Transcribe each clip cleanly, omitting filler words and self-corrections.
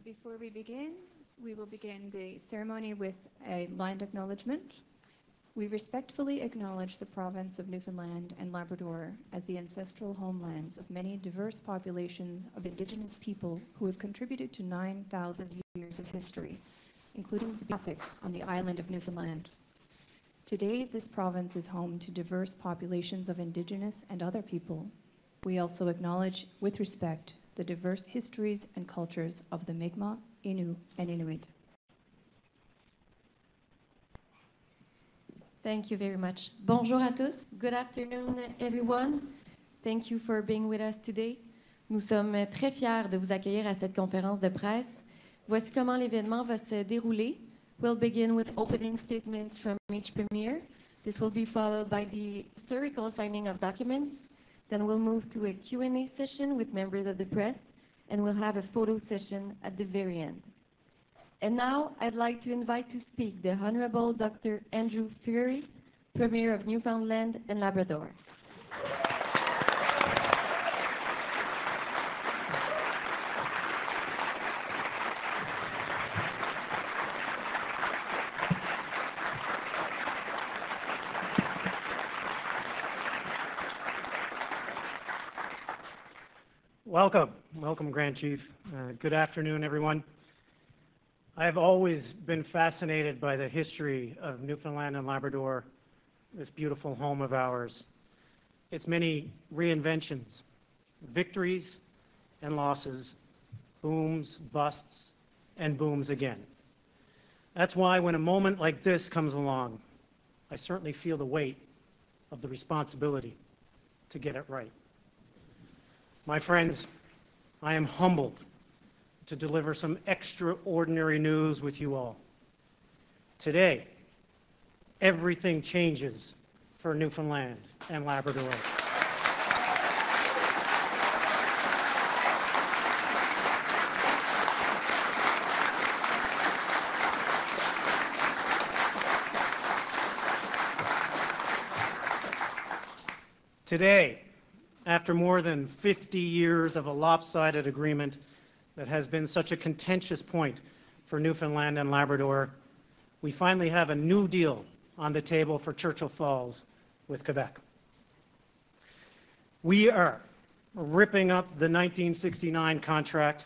Before we begin, we will begin the ceremony with a land acknowledgement. We respectfully acknowledge the province of Newfoundland and Labrador as the ancestral homelands of many diverse populations of Indigenous people who have contributed to 9,000 years of history, including the Pacific on the island of Newfoundland. Today, this province is home to diverse populations of Indigenous and other people. We also acknowledge, with respect, the diverse histories and cultures of the Mi'kmaq, Innu, and Inuit. Thank you very much. Bonjour à tous. Good afternoon, everyone. Thank you for being with us today. Nous sommes très fiers de vous accueillir à cette conférence de presse. Voici comment l'événement va se dérouler. We'll begin with opening statements from each premier. This will be followed by the historical signing of documents. Then we'll move to a Q&A session with members of the press, and we'll have a photo session at the very end. And now, I'd like to invite to speak the Honorable Dr. Andrew Furey, Premier of Newfoundland and Labrador. Welcome, Grand Chief. Good afternoon, everyone. I have always been fascinated by the history of Newfoundland and Labrador, this beautiful home of ours. Its many reinventions, victories and losses, booms, busts, and booms again. That's why when a moment like this comes along, I certainly feel the weight of the responsibility to get it right. My friends, I am humbled to deliver some extraordinary news with you all. Today, everything changes for Newfoundland and Labrador. Today, after more than 50 years of a lopsided agreement that has been such a contentious point for Newfoundland and Labrador, we finally have a new deal on the table for Churchill Falls with Quebec. We are ripping up the 1969 contract.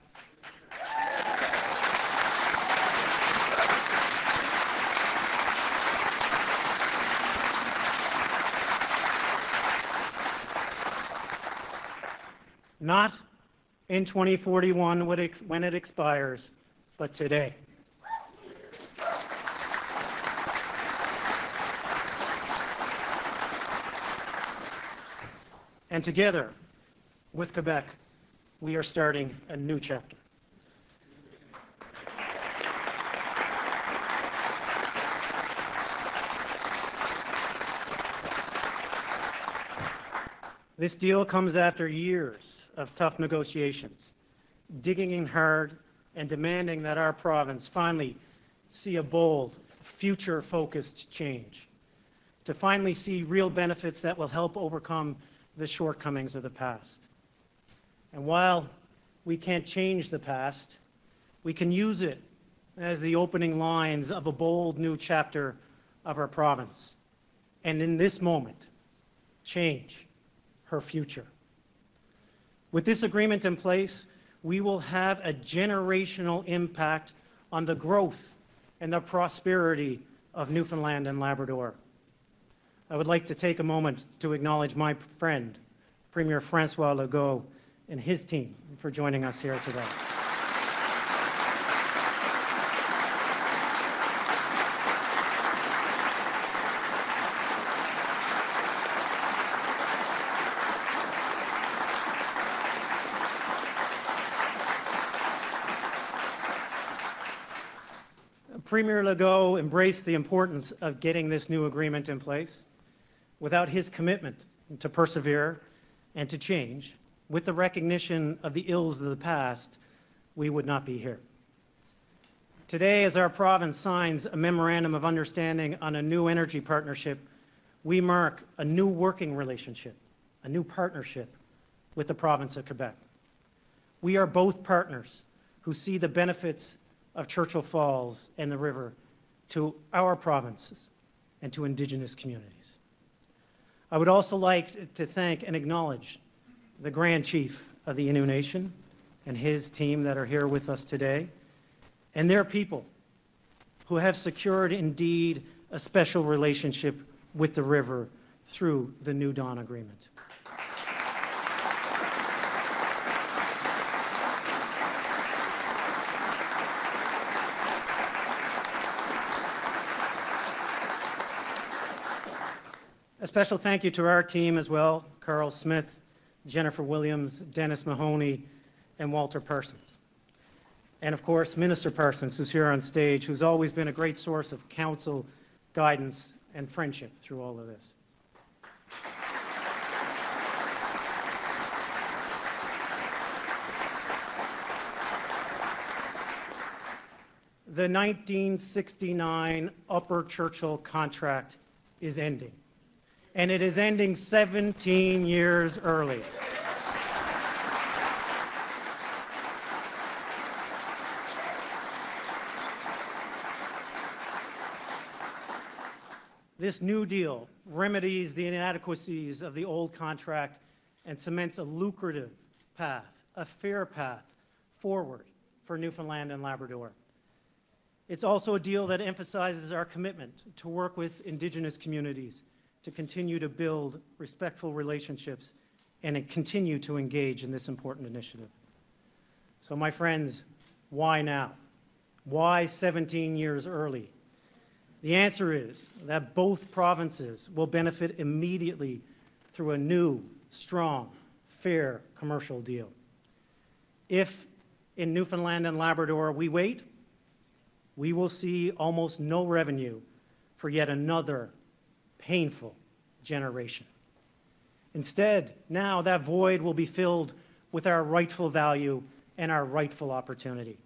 Not in 2041 when it expires, but today. And together with Quebec, we are starting a new chapter. This deal comes after years of tough negotiations, digging in hard and demanding that our province finally see a bold, future-focused change, to finally see real benefits that will help overcome the shortcomings of the past. And while we can't change the past, we can use it as the opening lines of a bold new chapter of our province. And in this moment, change her future. With this agreement in place, we will have a generational impact on the growth and the prosperity of Newfoundland and Labrador. I would like to take a moment to acknowledge my friend, Premier François Legault, and his team for joining us here today. Premier Legault embraced the importance of getting this new agreement in place. Without his commitment to persevere and to change, with the recognition of the ills of the past, we would not be here. Today, as our province signs a memorandum of understanding on a new energy partnership, we mark a new working relationship, a new partnership with the province of Quebec. We are both partners who see the benefits of Churchill Falls and the river to our provinces and to Indigenous communities. I would also like to thank and acknowledge the Grand Chief of the Innu Nation and his team that are here with us today, and their people who have secured indeed a special relationship with the river through the New Dawn Agreement. A special thank you to our team as well, Carl Smith, Jennifer Williams, Dennis Mahoney, and Walter Parsons. And of course, Minister Parsons, who's here on stage, who's always been a great source of counsel, guidance, and friendship through all of this. The 1969 Upper Churchill contract is ending. And it is ending 17 years early. This new deal remedies the inadequacies of the old contract and cements a lucrative path, a fair path forward for Newfoundland and Labrador. It's also a deal that emphasizes our commitment to work with Indigenous communities to continue to build respectful relationships and continue to engage in this important initiative. So my friends, why now? Why 17 years early? The answer is that both provinces will benefit immediately through a new, strong, fair commercial deal. If in Newfoundland and Labrador we wait, we will see almost no revenue for yet another painful generation. Instead, now that void will be filled with our rightful value and our rightful opportunity.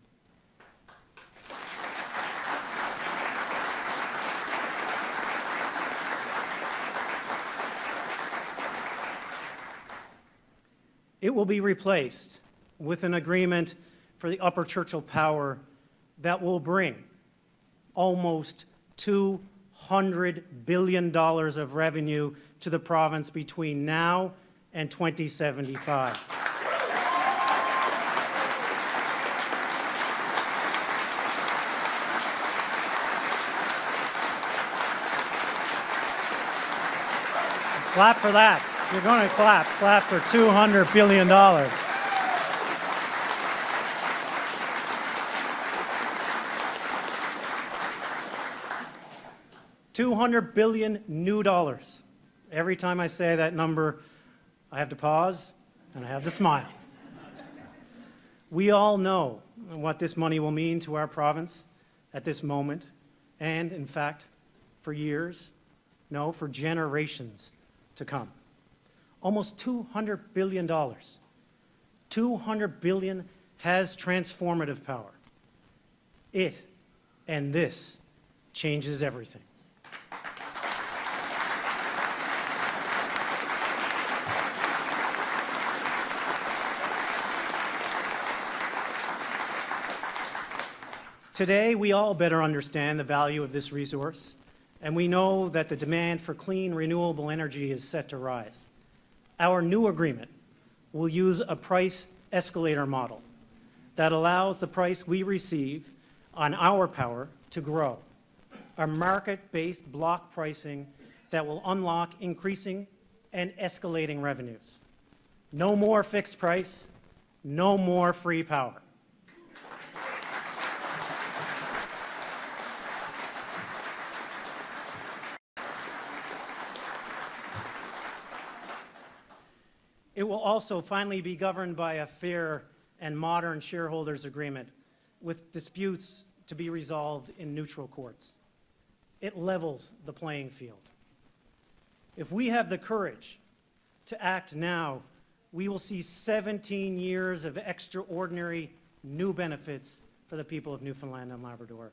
It will be replaced with an agreement for the Upper Churchill Power that will bring almost $200 billion of revenue to the province between now and 2075. Clap for that. You're going to clap. Clap for $200 billion. $200 billion new dollars. Every time I say that number, I have to pause and I have to smile. We all know what this money will mean to our province at this moment, and in fact, for years, no, for generations to come. Almost $200 billion. $200 billion has transformative power. It and this changes everything. Today, we all better understand the value of this resource, and we know that the demand for clean, renewable energy is set to rise. Our new agreement will use a price escalator model that allows the price we receive on our power to grow, a market-based block pricing that will unlock increasing and escalating revenues. No more fixed price, no more free power. It will also finally be governed by a fair and modern shareholders agreement with disputes to be resolved in neutral courts. It levels the playing field. If we have the courage to act now, we will see 17 years of extraordinary new benefits for the people of Newfoundland and Labrador.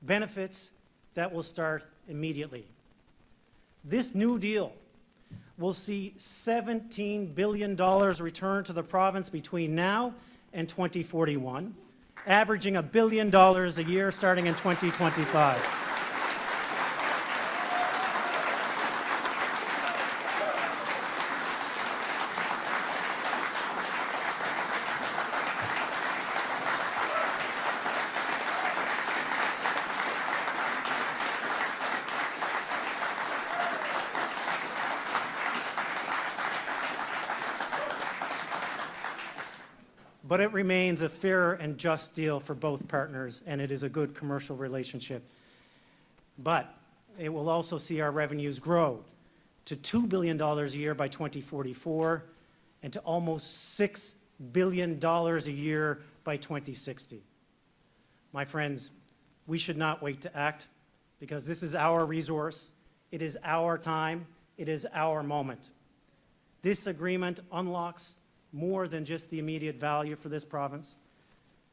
Benefits that will start immediately. This new deal will see $17 billion returned to the province between now and 2041, averaging $1 billion a year starting in 2025. But it remains a fair and just deal for both partners, and it is a good commercial relationship. But it will also see our revenues grow to $2 billion a year by 2044 and to almost $6 billion a year by 2060. My friends, we should not wait to act because this is our resource, it is our time, it is our moment. This agreement unlocks more than just the immediate value for this province.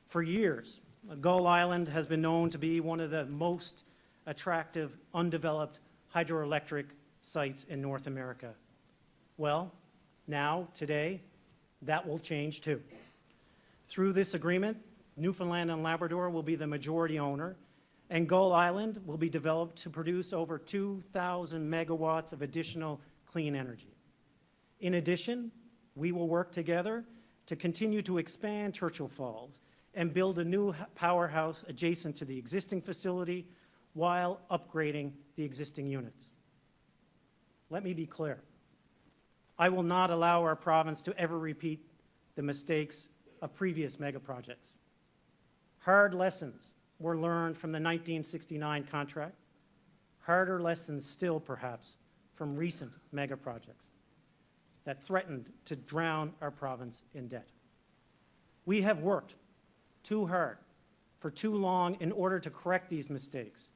For years, Gull Island has been known to be one of the most attractive, undeveloped hydroelectric sites in North America. Well, now, today, that will change too. Through this agreement, Newfoundland and Labrador will be the majority owner, and Gull Island will be developed to produce over 2,000 megawatts of additional clean energy. In addition, we will work together to continue to expand Churchill Falls and build a new powerhouse adjacent to the existing facility while upgrading the existing units. Let me be clear. I will not allow our province to ever repeat the mistakes of previous mega projects. Hard lessons were learned from the 1969 contract, harder lessons still perhaps from recent mega projects that threatened to drown our province in debt. We have worked too hard for too long in order to correct these mistakes,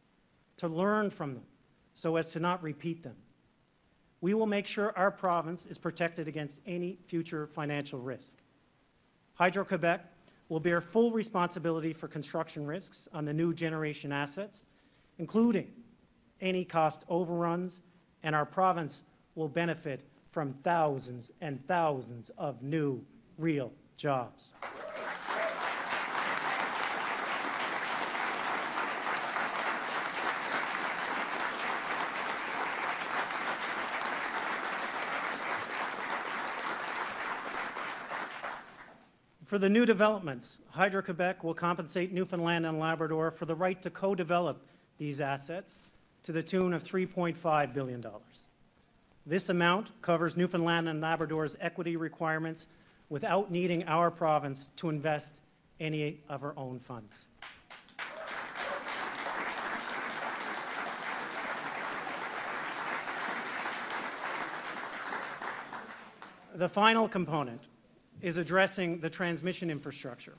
to learn from them so as to not repeat them. We will make sure our province is protected against any future financial risk. Hydro-Québec will bear full responsibility for construction risks on the new generation assets, including any cost overruns, and our province will benefit from thousands and thousands of new, real jobs. For the new developments, Hydro-Québec will compensate Newfoundland and Labrador for the right to co-develop these assets to the tune of $3.5 billion. This amount covers Newfoundland and Labrador's equity requirements without needing our province to invest any of our own funds. The final component is addressing the transmission infrastructure.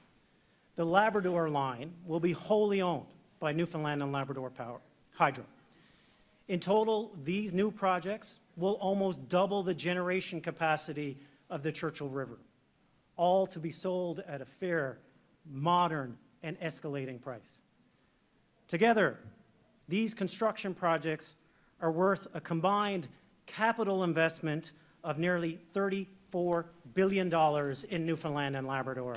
The Labrador line will be wholly owned by Newfoundland and Labrador Hydro. In total, these new projects will almost double the generation capacity of the Churchill River, all to be sold at a fair, modern, and escalating price. Together, these construction projects are worth a combined capital investment of nearly $34 billion in Newfoundland and Labrador.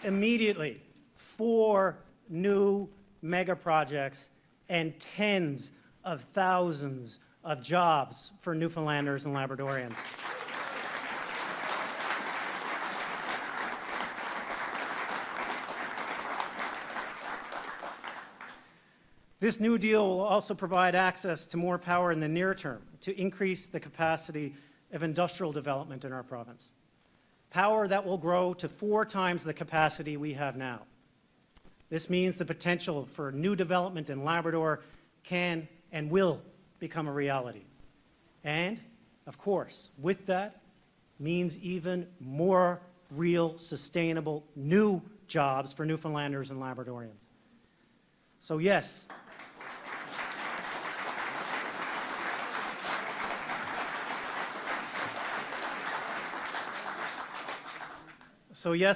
Immediately, 4 new mega projects and tens of thousands of jobs for Newfoundlanders and Labradorians. This new deal will also provide access to more power in the near term to increase the capacity of industrial development in our province. Power that will grow to 4 times the capacity we have now. This means the potential for new development in Labrador can and will become a reality. And, of course, with that means even more real, sustainable, new jobs for Newfoundlanders and Labradorians. So yes,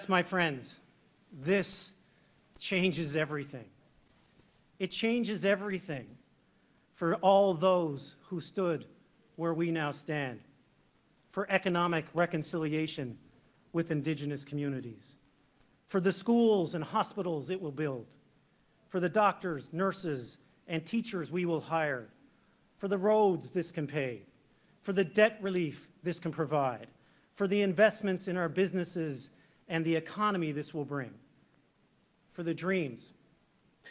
my friends, this changes everything. It changes everything for all those who stood where we now stand, for economic reconciliation with Indigenous communities, for the schools and hospitals it will build, for the doctors, nurses, and teachers we will hire, for the roads this can pave, for the debt relief this can provide, for the investments in our businesses and the economy this will bring, for the dreams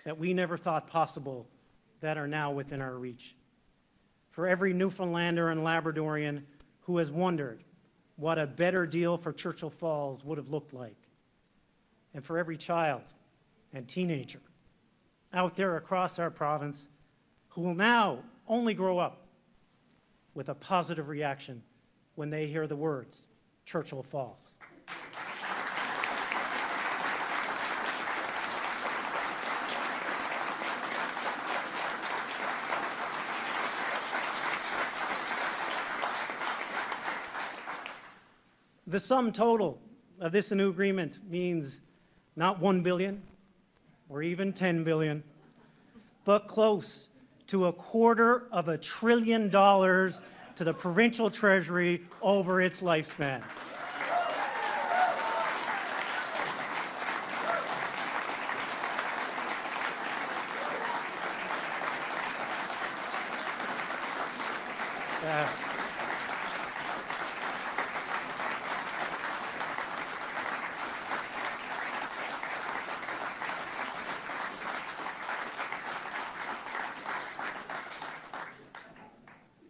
that we never thought possible that are now within our reach, for every Newfoundlander and Labradorian who has wondered what a better deal for Churchill Falls would have looked like, and for every child and teenager out there across our province who will now only grow up with a positive reaction when they hear the words Churchill Falls. The sum total of this new agreement means not 1 billion or even 10 billion, but close to $250 billion to the provincial treasury over its lifespan.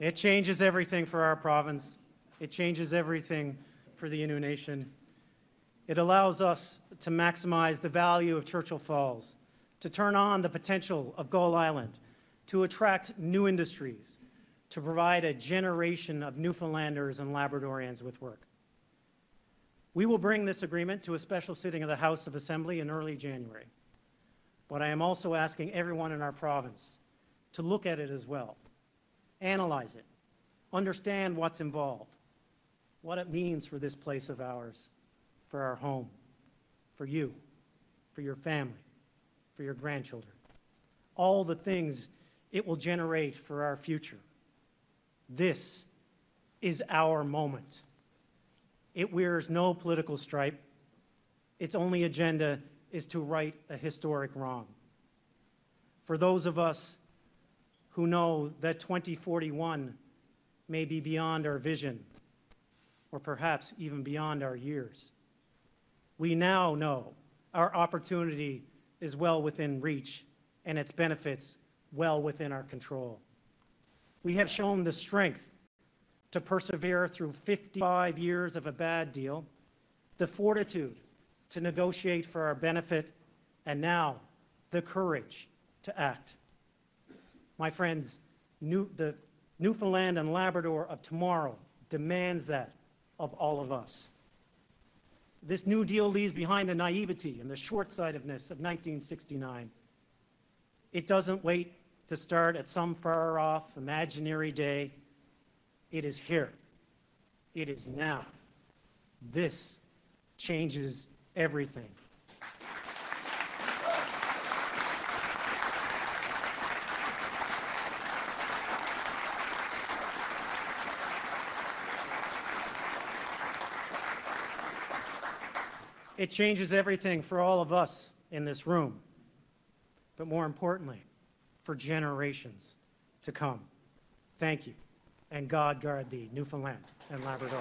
It changes everything for our province. It changes everything for the Innu Nation. It allows us to maximize the value of Churchill Falls, to turn on the potential of Gull Island, to attract new industries, to provide a generation of Newfoundlanders and Labradorians with work. We will bring this agreement to a special sitting of the House of Assembly in early January. But I am also asking everyone in our province to look at it as well. Analyze it, understand what's involved, what it means for this place of ours, for our home, for you, for your family, for your grandchildren, all the things it will generate for our future. This is our moment. It wears no political stripe. Its only agenda is to right a historic wrong. For those of us who know that 2041 may be beyond our vision, or perhaps even beyond our years, we now know our opportunity is well within reach and its benefits well within our control. We have shown the strength to persevere through 55 years of a bad deal, the fortitude to negotiate for our benefit, and now the courage to act. My friends, the Newfoundland and Labrador of tomorrow demands that of all of us. This new deal leaves behind the naivety and the short-sightedness of 1969. It doesn't wait to start at some far-off imaginary day. It is here. It is now. This changes everything. It changes everything for all of us in this room, but more importantly, for generations to come. Thank you, and God guard thee, Newfoundland and Labrador.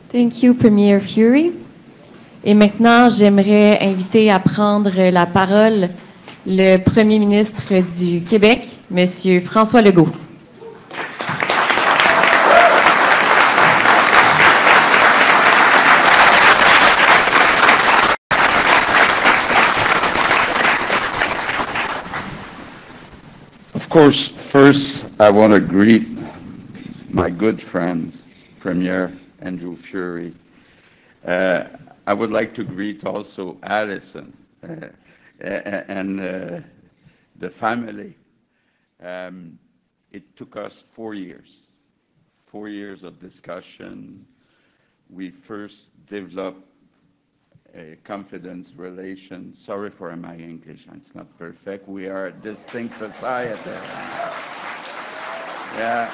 Thank you, Premier Furey. Et maintenant, j'aimerais inviter à prendre la parole le Premier ministre du Québec, M. François Legault. Of course, first I want to greet my good friends, Premier Andrew Furey. I would like to greet also Alison and the family. It took us 4 years of discussion. We first developed a confidence relation. Sorry for my English, it's not perfect. We are a distinct society. Yeah.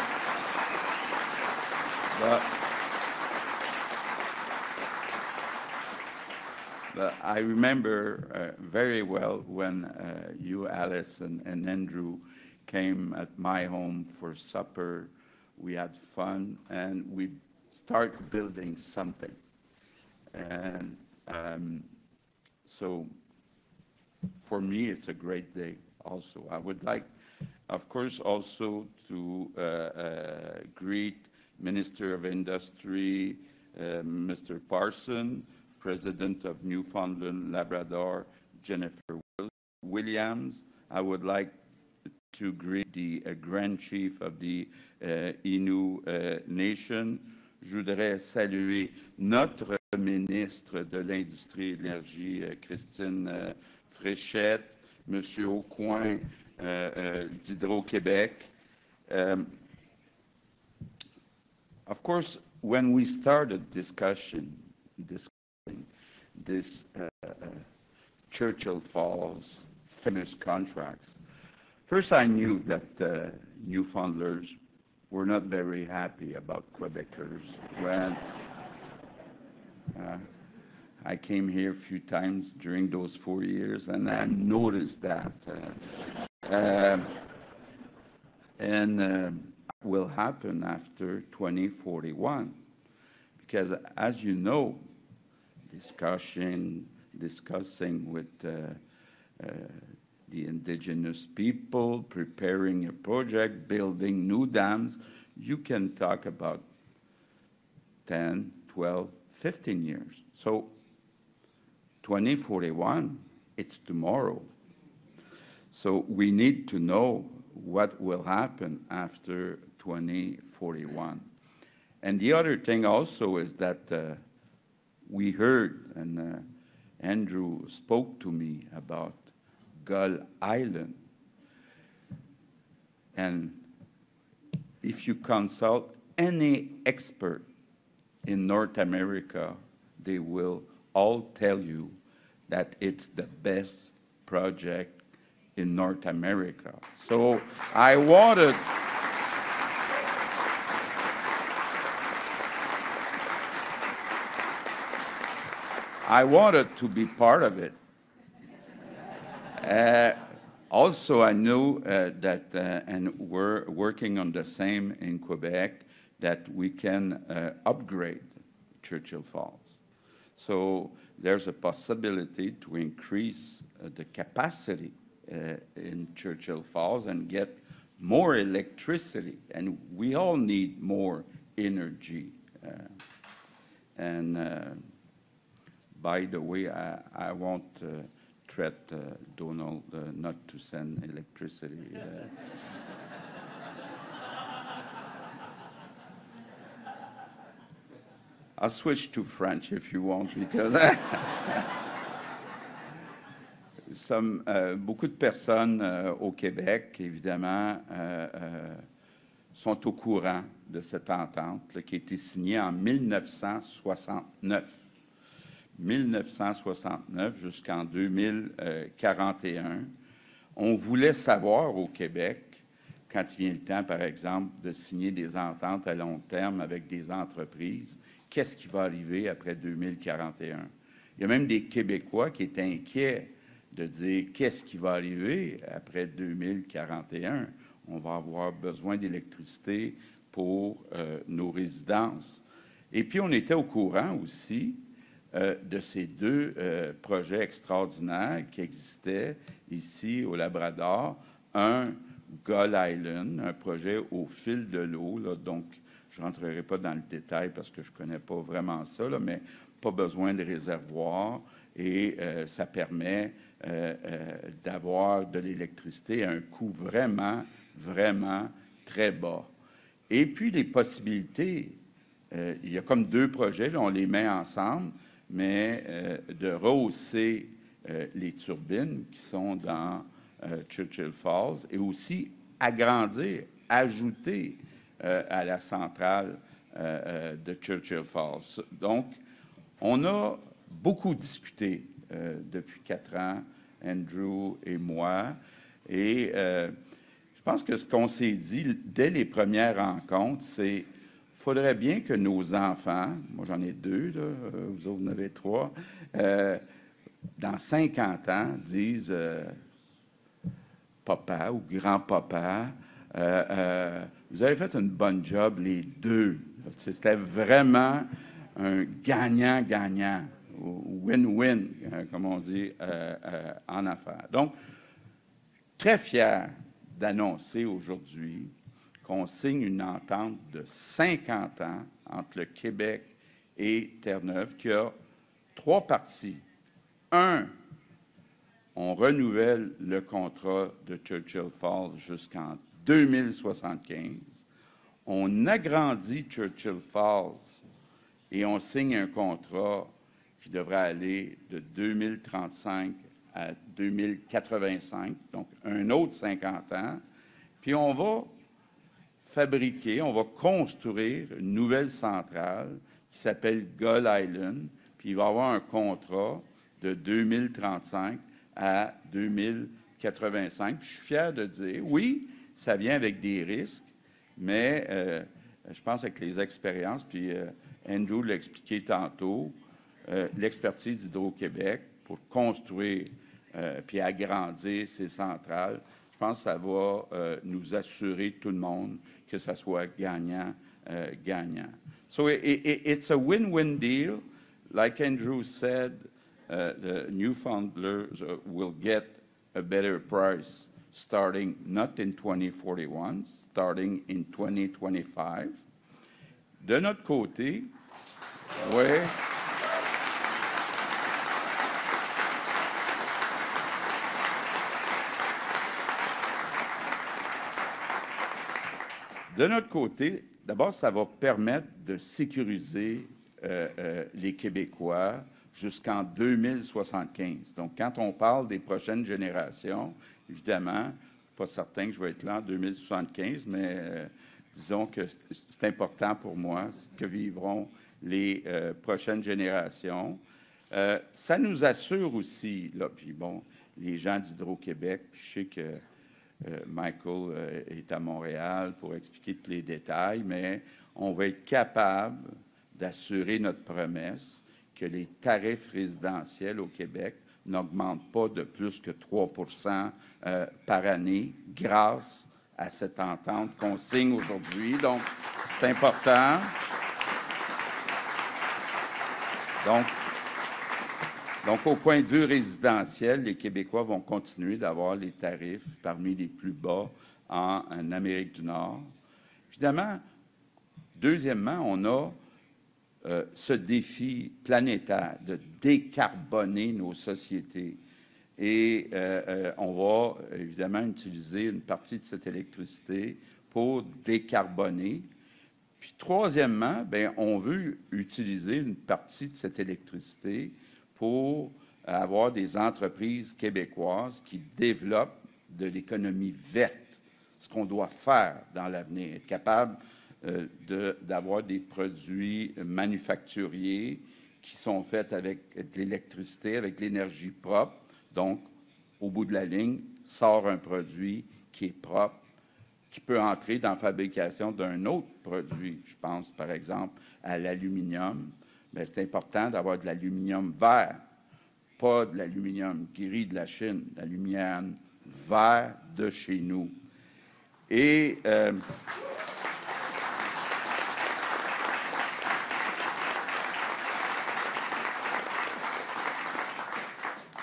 But I remember very well when you, Alice, and Andrew came at my home for supper. We had fun, and we started building something. And so for me, it's a great day also. I would like, of course, also to greet Minister of Industry, Mr. Parson, President of Newfoundland Labrador, Jennifer Williams. I would like to greet the Grand Chief of the Innu Nation. Je voudrais saluer notre ministre de l'Industrie et de l'Énergie, Christine Fréchette, Monsieur Aucoin d'Hydro-Québec. Of course, when we started discussing this Churchill Falls famous contracts, first I knew that Newfoundlanders were not very happy about Quebecers. When I came here a few times during those 4 years, and I noticed that. Will happen after 2041, because as you know, discussing with the indigenous people, preparing a project, building new dams, you can talk about 10, 12, 15 years. So 2041, it's tomorrow. So we need to know what will happen after 2041. And the other thing also is that we heard, and Andrew spoke to me about Gull Island. And if you consult any expert in North America, they will all tell you that it's the best project in North America. So I wanted to be part of it. Also, I know that, and we're working on the same in Quebec, that we can upgrade Churchill Falls. So there's a possibility to increase the capacity in Churchill Falls and get more electricity. And we all need more energy. By the way, I won't threat Donald not to send electricity. I'll switch to French if you want, because beaucoup de personnes au Québec, évidemment, sont au courant de cette entente là, qui a été signée en 1969. 1969 jusqu'en 2041. On voulait savoir au Québec, quand il vient le temps, par exemple, de signer des ententes à long terme avec des entreprises, qu'est-ce qui va arriver après 2041? Il y a même des Québécois qui étaient inquiets de dire qu'est-ce qui va arriver après 2041. On va avoir besoin d'électricité pour nos résidences. Et puis, on était au courant aussi de ces deux projets extraordinaires qui existaient ici au Labrador. Un, Gull Island, un projet au fil de l'eau, donc je ne rentrerai pas dans le détail parce que je ne connais pas vraiment ça, là, mais pas besoin de réservoir et ça permet d'avoir de l'électricité à un coût vraiment, vraiment très bas. Et puis, les possibilités, il y a comme deux projets, là, on les met ensemble, mais de rehausser les turbines qui sont dans Churchill Falls et aussi agrandir, ajouter à la centrale de Churchill Falls. Donc, on a beaucoup discuté depuis 4 ans, Andrew et moi, et je pense que ce qu'on s'est dit dès les premières rencontres, c'est faudrait bien que nos enfants, moi j'en ai 2, là, vous autres en avez 3, dans 50 ans, disent papa ou grand-papa, vous avez fait une bonne job, les deux. C'était vraiment un gagnant-gagnant, win-win, comme on dit en affaires. Donc, très fier d'annoncer aujourd'hui qu'on signe une entente de 50 ans entre le Québec et Terre-Neuve qui a 3 parties. 1, on renouvelle le contrat de Churchill Falls jusqu'en 2075. On agrandit Churchill Falls et on signe un contrat qui devrait aller de 2035 à 2085, donc un autre 50 ans. Puis on va fabriquer, on va construire une nouvelle centrale qui s'appelle Gull Island, puis il va y avoir un contrat de 2035 à 2085. Puis je suis fier de dire, oui, ça vient avec des risques, mais je pense avec les expériences, puis Andrew l'a expliqué tantôt, l'expertise d'Hydro-Québec pour construire puis agrandir ces centrales, je pense que ça va nous assurer tout le monde que ça soit gagnant-gagnant. So it's a win-win deal. Like Andrew said, the Newfoundlanders will get a better price starting not in 2041, starting in 2025. De notre côté, oui. De notre côté, d'abord, ça va permettre de sécuriser les Québécois jusqu'en 2075. Donc, quand on parle des prochaines générations, évidemment, je ne suis pas certain que je vais être là en 2075, mais disons que c'est important pour moi que vivront les prochaines générations. Ça nous assure aussi, là, puis bon, les gens d'Hydro-Québec, puis je sais que Michael est à Montréal pour expliquer tous les détails, mais on va être capable d'assurer notre promesse que les tarifs résidentiels au Québec n'augmentent pas de plus que 3 par année grâce à cette entente qu'on signe aujourd'hui. Donc, c'est important. Donc, au point de vue résidentiel, les Québécois vont continuer d'avoir les tarifs parmi les plus bas en Amérique du Nord. Évidemment, deuxièmement, on a ce défi planétaire de décarboner nos sociétés. Et on va évidemment utiliser une partie de cette électricité pour décarboner. Puis troisièmement, bien, on veut utiliser une partie de cette électricité pour avoir des entreprises québécoises qui développent de l'économie verte, ce qu'on doit faire dans l'avenir, être capable d'avoir des produits manufacturiers qui sont faits avec de l'électricité, avec l'énergie propre. Donc, au bout de la ligne, sort un produit qui est propre, qui peut entrer dans la fabrication d'un autre produit. Je pense, par exemple, à l'aluminium. Bien, c'est important d'avoir de l'aluminium vert, pas de l'aluminium gris de la Chine, l'aluminium vert de chez nous. Et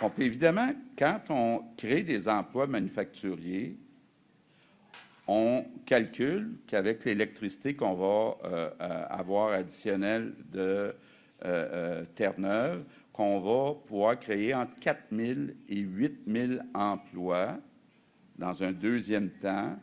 Bon, puis évidemment, quand on crée des emplois manufacturiers, on calcule qu'avec l'électricité qu'on va avoir additionnelle de Terre-Neuve, qu'on va pouvoir créer entre 4 000 et 8 000 emplois dans un deuxième temps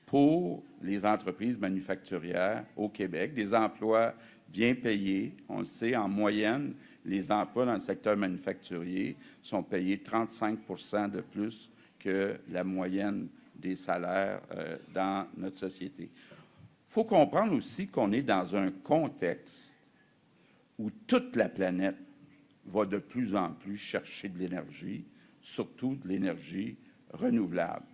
pour les entreprises manufacturières au Québec, des emplois bien payés. On le sait, en moyenne, les emplois dans le secteur manufacturier sont payés 35 % de plus que la moyenne des salaires dans notre société. Il faut comprendre aussi qu'on est dans un contexte où toute la planète va de plus en plus chercher de l'énergie, surtout de l'énergie renouvelable.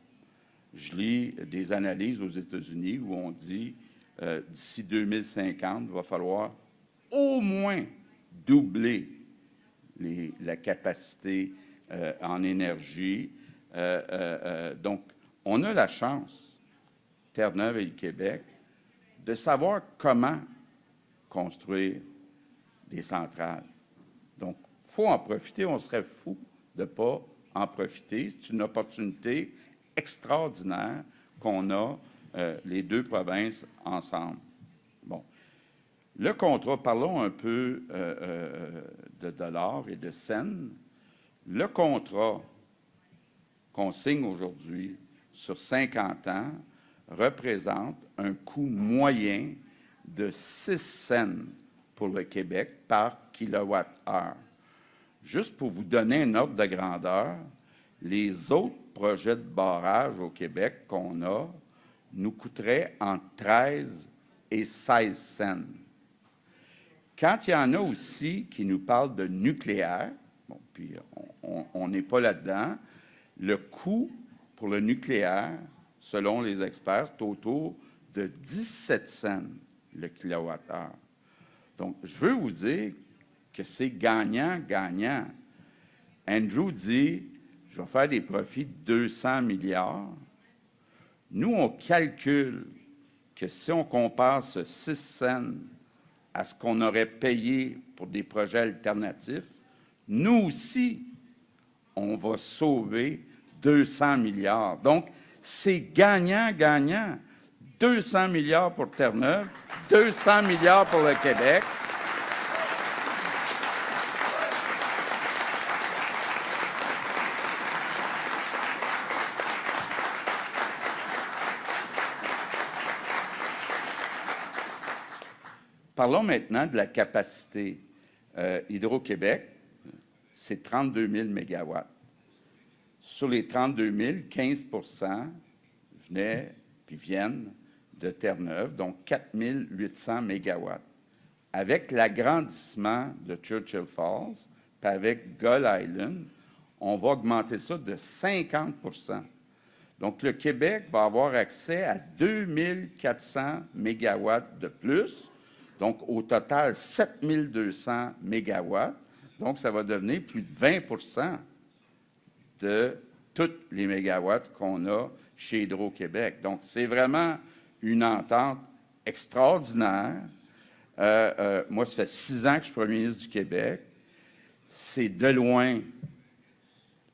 Je lis des analyses aux États-Unis où on dit d'ici 2050, il va falloir au moins doubler la capacité en énergie. Donc, on a la chance, Terre-Neuve et le Québec, de savoir comment construire des centrales. Donc, il faut en profiter. On serait fou de ne pas en profiter. C'est une opportunité extraordinaire qu'on a, les deux provinces ensemble. Bon. Le contrat, parlons un peu de dollars et de cents. Le contrat qu'on signe aujourd'hui sur 50 ans représente un coût moyen de 6 cents pour le Québec par kilowatt-heure. Juste pour vous donner un ordre de grandeur, les autres projets de barrage au Québec qu'on a nous coûteraient entre 13 et 16 cents. Quand il y en a aussi qui nous parlent de nucléaire, bon, puis on n'est pas là-dedans, le coût pour le nucléaire, selon les experts, c'est autour de 17 cents le kilowattheure. Donc, je veux vous dire que c'est gagnant-gagnant. Andrew dit, je vais faire des profits de 200 milliards. Nous, on calcule que si on compare ce 6 cents à ce qu'on aurait payé pour des projets alternatifs, nous aussi, on va sauver 200 milliards. Donc, c'est gagnant-gagnant. 200 milliards pour Terre-Neuve, 200 milliards pour le Québec. Parlons maintenant de la capacité. Hydro-Québec, c'est 32 000 mégawatts. Sur les 32 000, 15 % viennent de Terre-Neuve, donc 4 800 mégawatts. Avec l'agrandissement de Churchill Falls, puis avec Gull Island, on va augmenter ça de 50 %. Donc, le Québec va avoir accès à 2 400 mégawatts de plus. Donc, au total, 7 200 mégawatts. Donc, ça va devenir plus de 20 % de tous les mégawatts qu'on a chez Hydro-Québec. Donc, c'est vraiment une entente extraordinaire. Moi, ça fait 6 ans que je suis premier ministre du Québec. C'est de loin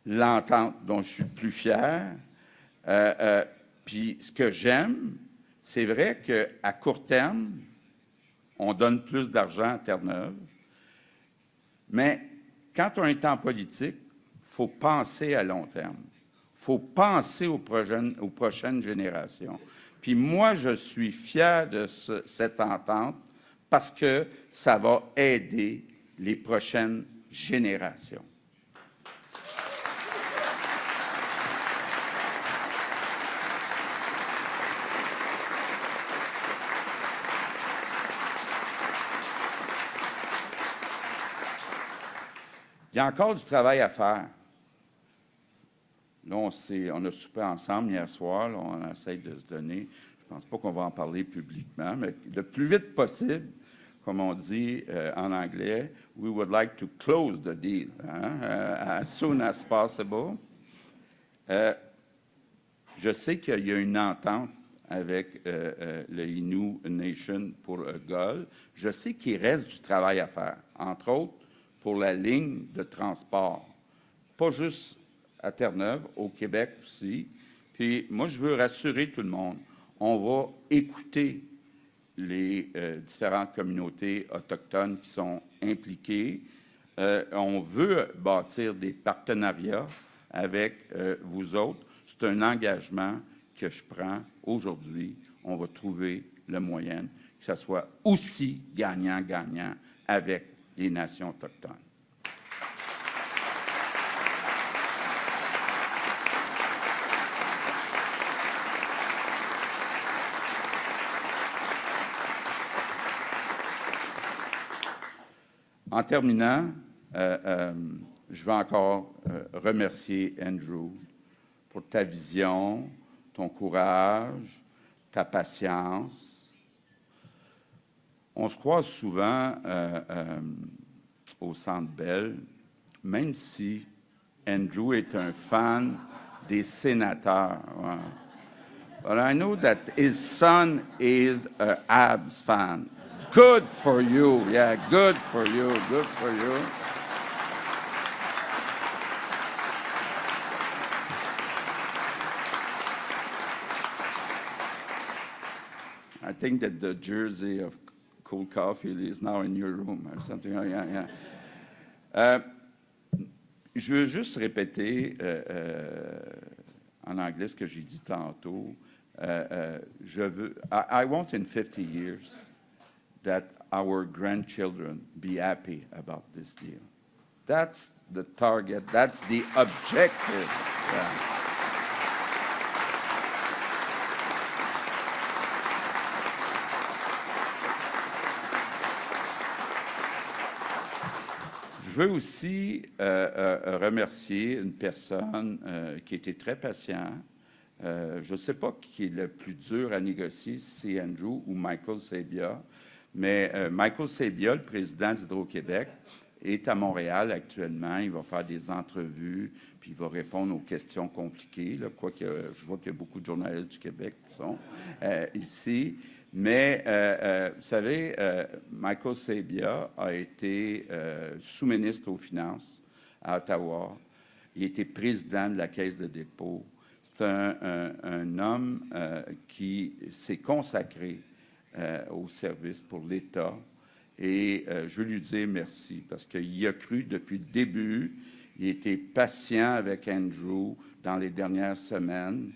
l'entente dont je suis le plus fier. Puis, ce que j'aime, c'est vrai qu'à court terme, on donne plus d'argent à Terre-Neuve. Mais quand on est en politique, il faut penser à long terme. Il faut penser aux prochaines générations. Puis moi, je suis fier de cette entente parce que ça va aider les prochaines générations. Il y a encore du travail à faire. Là, on a soupé ensemble hier soir, là, on essaie de se donner. Je ne pense pas qu'on va en parler publiquement, mais le plus vite possible, comme on dit en anglais, we would like to close the deal, as soon as possible. Je sais qu'il y a une entente avec le Innu Nation pour Gull. Je sais qu'il reste du travail à faire, entre autres pour la ligne de transport pas juste à Terre-Neuve, au Québec aussi. Puis moi, je veux rassurer tout le monde. On va écouter les différentes communautés autochtones qui sont impliquées. On veut bâtir des partenariats avec vous autres. C'est un engagement que je prends aujourd'hui. On va trouver le moyen que ça soit aussi gagnant-gagnant avec les nations autochtones. En terminant, je veux encore remercier Andrew pour ta vision, ton courage, ta patience. On se croise souvent au Centre Bell, même si Andrew est un fan des sénateurs. Ouais. But I know that his son is an Habs fan. Good for you. Yeah, good for you. Good for you. I think that the jersey of cold coffee is now in your room or something. Oh, yeah, yeah. Je veux juste répéter en anglais ce que j'ai dit tantôt. I want in 50 years that our grandchildren be happy about this deal. That's the target. That's the objective. Yeah. Je veux aussi remercier une personne qui était très patiente. Je ne sais pas qui est le plus dur à négocier, si c'est Andrew ou Michael Sabia, mais Michael Sabia, le président d'Hydro-Québec, est à Montréal actuellement. Il va faire des entrevues, puis il va répondre aux questions compliquées. Là, quoique je vois qu'il y a beaucoup de journalistes du Québec qui sont ici. Mais, vous savez, Michael Sabia a été sous-ministre aux Finances à Ottawa. Il était président de la Caisse de dépôt. C'est un homme qui s'est consacré au service pour l'État. Et je veux lui dire merci parce qu'il a cru depuis le début. Il était patient avec Andrew dans les dernières semaines.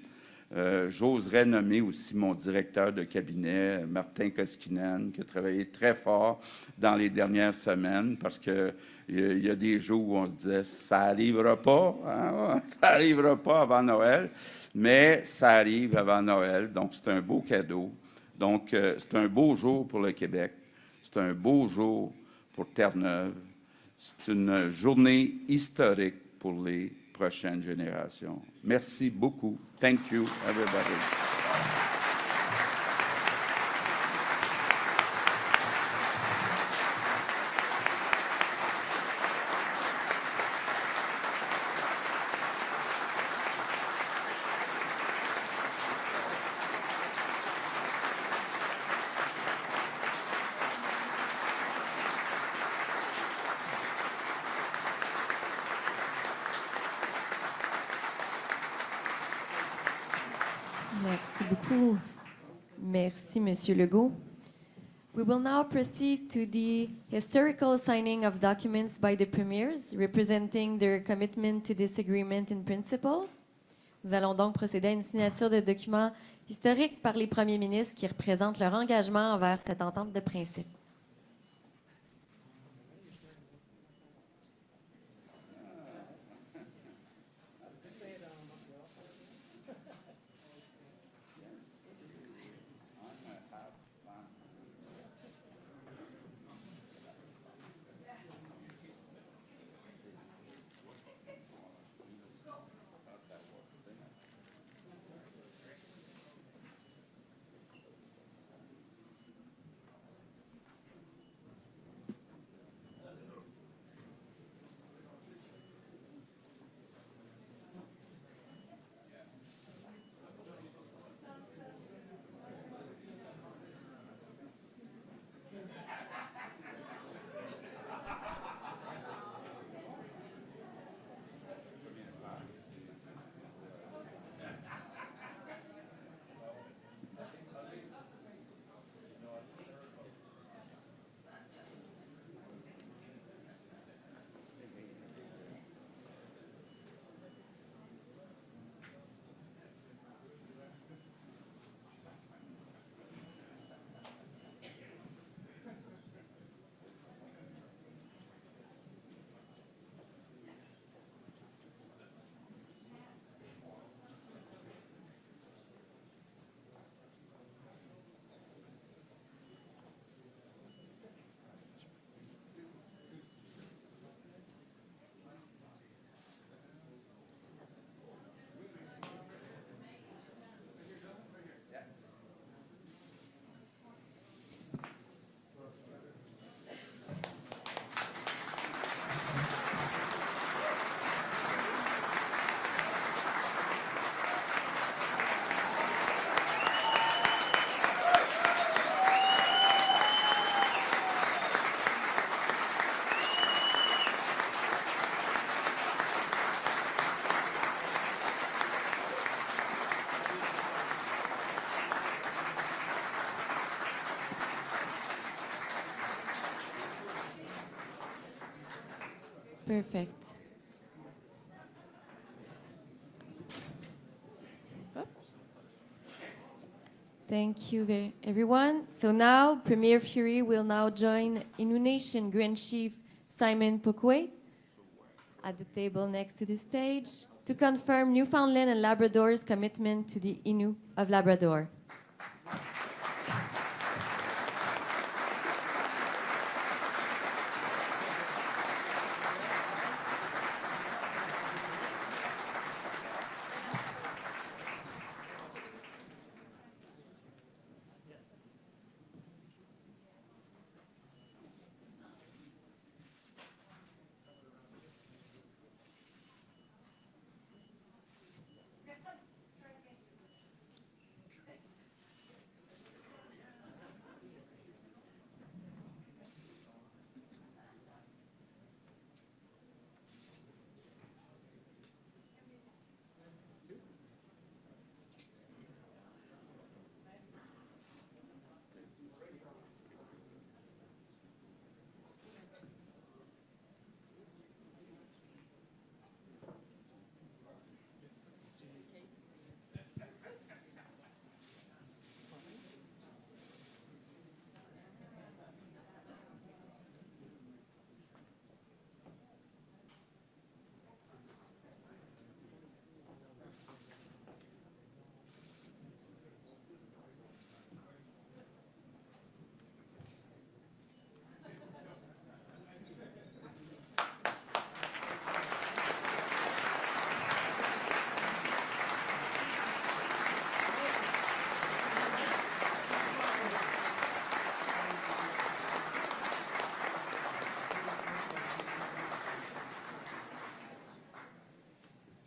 J'oserais nommer aussi mon directeur de cabinet, Martin Koskinen, qui a travaillé très fort dans les dernières semaines parce qu'il y a des jours où on se disait « ça n'arrivera pas, hein? Ça n'arrivera pas avant Noël », mais ça arrive avant Noël, donc c'est un beau cadeau. Donc, c'est un beau jour pour le Québec, c'est un beau jour pour Terre-Neuve, c'est une journée historique pour les prochaines générations. Merci beaucoup. Thank you, everybody. Merci beaucoup. Merci, Monsieur Legault. We will now proceed to the historical signing of documents by the Premiers, representing their commitment to this agreement in principle. Nous allons donc procéder à une signature de documents historiques par les premiers ministres qui représentent leur engagement envers cette entente de principe. Perfect. Thank you, everyone. So now, Premier Furey will now join Innu Nation Grand Chief Simon Pokwe at the table next to the stage to confirm Newfoundland and Labrador's commitment to the Innu of Labrador.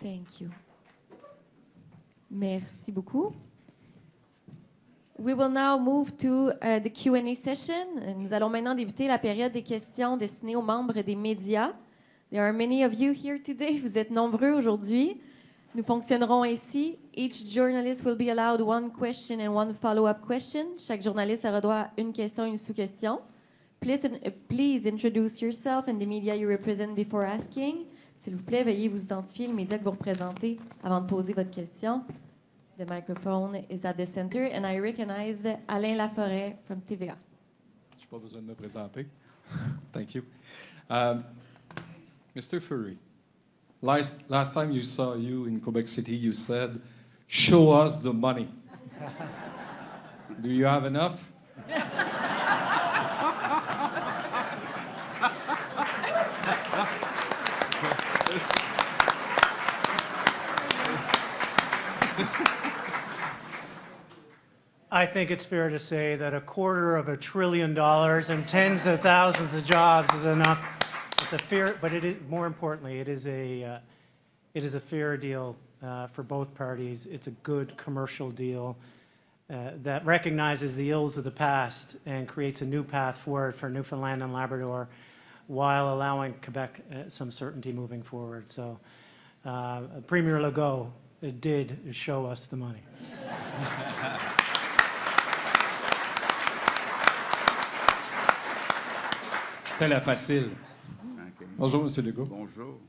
Thank you. Merci beaucoup. We will now move to the Q&A session. Nous allons maintenant débuter la période des questions destinées aux membres des médias. There are many of you here today. Vous êtes nombreux aujourd'hui. Nous fonctionnerons ainsi. Each journalist will be allowed one question and one follow-up question. Chaque journaliste aura droit à une question et une sous-question. Please introduce yourself and the media you represent before asking. S'il vous plaît, veuillez vous identifier le média que vous représentez avant de poser votre question. The microphone is at the center, and I recognize Alain Laforêt from TVA. Je n'ai pas besoin de me présenter. Thank you. Mr. Furey, last time you saw you in Quebec City, you said, "Show us the money." Do you have enough? I think it's fair to say that $250 billion and tens of thousands of jobs is enough. It's a fair, but it is, more importantly, it is a fair deal for both parties. It's a good commercial deal that recognizes the ills of the past and creates a new path forward for Newfoundland and Labrador, while allowing Quebec some certainty moving forward. So, Premier Legault did show us the money. C'était la facile. Okay. Bonjour, M. Legault. Bonjour.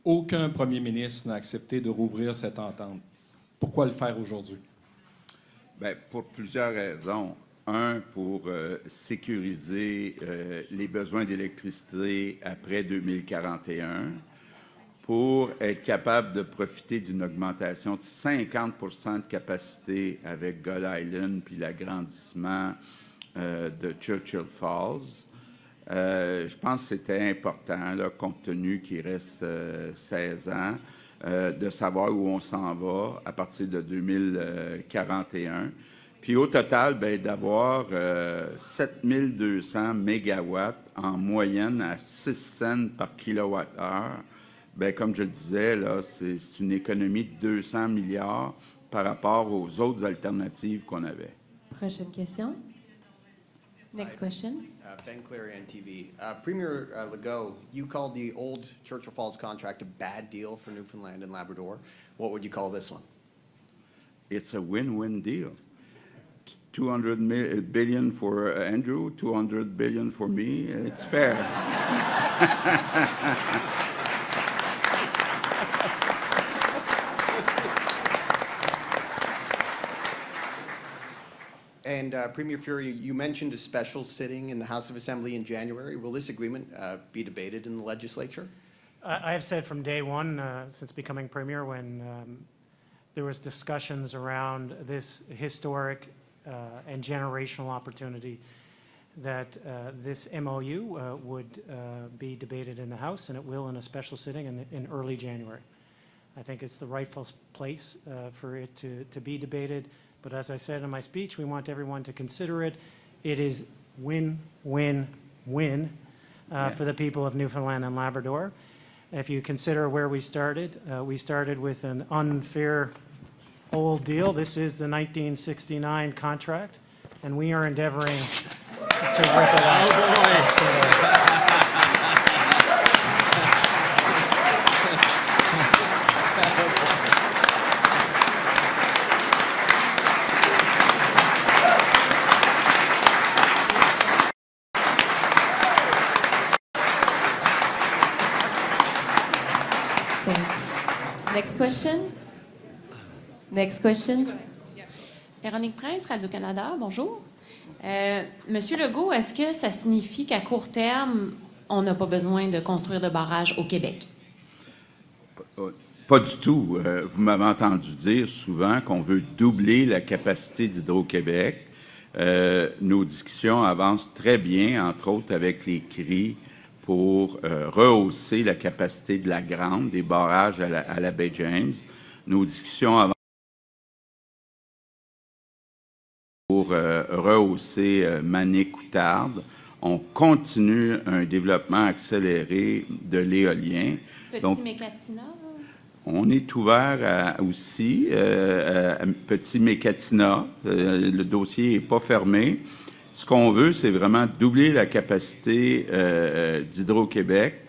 Aucun premier ministre n'a accepté de rouvrir cette entente. Pourquoi le faire aujourd'hui? Bien, pour plusieurs raisons. Un, pour sécuriser les besoins d'électricité après 2041, pour être capable de profiter d'une augmentation de 50 % de capacité avec God Island puis l'agrandissement de Churchill Falls. Je pense que c'était important, là, compte tenu qu'il reste 16 ans, de savoir où on s'en va à partir de 2041. Puis au total, bien, d'avoir 7200 mégawatts en moyenne à 6 cents par kilowattheure. Bien, comme je le disais, là, c'est une économie de 200 milliards par rapport aux autres alternatives qu'on avait. Prochaine question. Next question. Ben Cleary, NTV. Premier Legault, you called the old Churchill Falls contract a bad deal for Newfoundland and Labrador. What would you call this one? It's a win-win deal. $200 billion for Andrew, $200 billion for me. It's fair. And Premier Furey, you mentioned a special sitting in the House of Assembly in January. Will this agreement be debated in the legislature? I have said from day one, since becoming Premier, when there was discussions around this historic and generational opportunity, that this MOU would be debated in the House, and it will in a special sitting in early January. I think it's the rightful place for it to be debated. But as I said in my speech, we want everyone to consider it. It is win, win, win for the people of Newfoundland and Labrador. If you consider where we started with an unfair old deal. This is the 1969 contract, and we are endeavoring to rip it out. Next question. Next question. Véronique Prince, Radio-Canada, bonjour. Monsieur Legault, est-ce que ça signifie qu'à court terme, on n'a pas besoin de construire de barrages au Québec? Pas du tout. Vous m'avez entendu dire souvent qu'on veut doubler la capacité d'Hydro-Québec. Nos discussions avancent très bien, entre autres avec les CRI, pour rehausser la capacité de la Grande, des barrages à la baie James. Nos discussions avancent pour rehausser Manic-Outarde. On continue un développement accéléré de l'éolien. Petit Mécatina? On est ouvert aussi à Petit Mécatina. Le dossier n'est pas fermé. Ce qu'on veut, c'est vraiment doubler la capacité d'Hydro-Québec.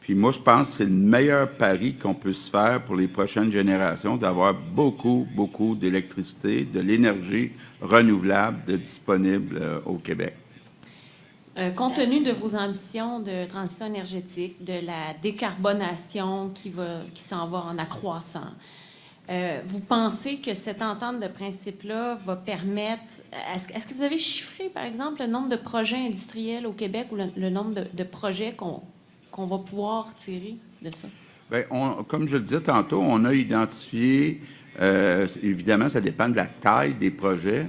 Puis moi, je pense que c'est le meilleur pari qu'on peut se faire pour les prochaines générations, d'avoir beaucoup, beaucoup d'électricité, de l'énergie renouvelable disponible au Québec. Compte tenu de vos ambitions de transition énergétique, de la décarbonation qui s'en va en accroissant, vous pensez que cette entente de principe-là va permettre... Est-ce que vous avez chiffré, par exemple, le nombre de projets industriels au Québec ou le nombre de projets qu'on va pouvoir tirer de ça? Bien, comme je le disais tantôt, on a identifié, évidemment, ça dépend de la taille des projets,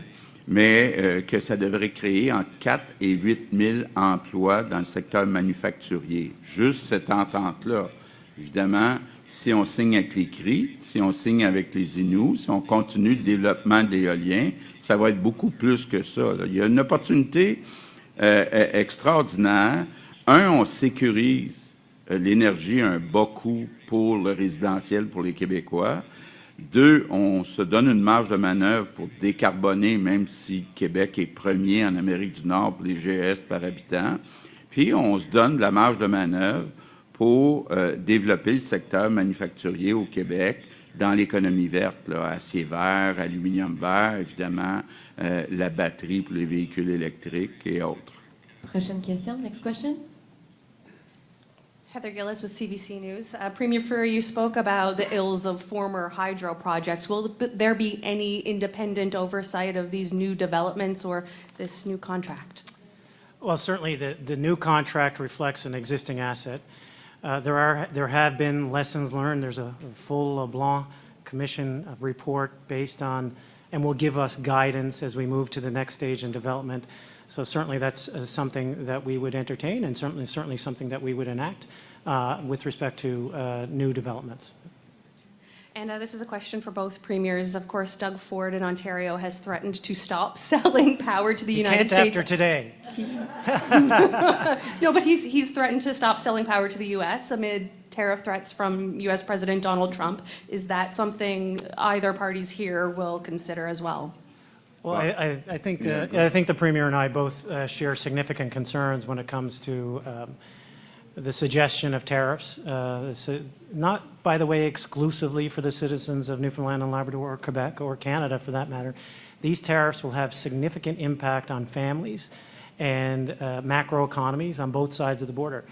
mais que ça devrait créer entre 4 et 8 000 emplois dans le secteur manufacturier. Juste cette entente-là. Évidemment, si on signe avec les CRI, si on signe avec les Inuits, si on continue le développement de l'éolien, ça va être beaucoup plus que ça, là. Il y a une opportunité extraordinaire. On sécurise l'énergie à un bas coût pour le résidentiel, pour les Québécois. 2, on se donne une marge de manœuvre pour décarboner, même si Québec est premier en Amérique du Nord pour les GES par habitant. Puis, on se donne de la marge de manœuvre pour développer le secteur manufacturier au Québec dans l'économie verte, là, acier vert, aluminium vert, évidemment, la batterie pour les véhicules électriques et autres. Prochaine question. Next question. Heather Gillis with CBC News. Premier Furey, you spoke about the ills of former hydro projects. Will there be any independent oversight of these new developments or this new contract? Well, certainly the new contract reflects an existing asset. There have been lessons learned. There's a full LeBlanc Commission report based on, and will give us guidance as we move to the next stage in development. So certainly that's something that we would entertain, and certainly something that we would enact with respect to new developments. And this is a question for both premiers. Of course, Doug Ford in Ontario has threatened to stop selling power to the United States. After today. No, but he's threatened to stop selling power to the U.S. amid tariff threats from U.S. President Donald Trump. Is that something either parties here will consider as well? Well, I think the Premier and I both share significant concerns when it comes to the suggestion of tariffs, not, by the way, exclusively for the citizens of Newfoundland and Labrador or Quebec or Canada for that matter. These tariffs will have significant impact on families and macroeconomies on both sides of the border.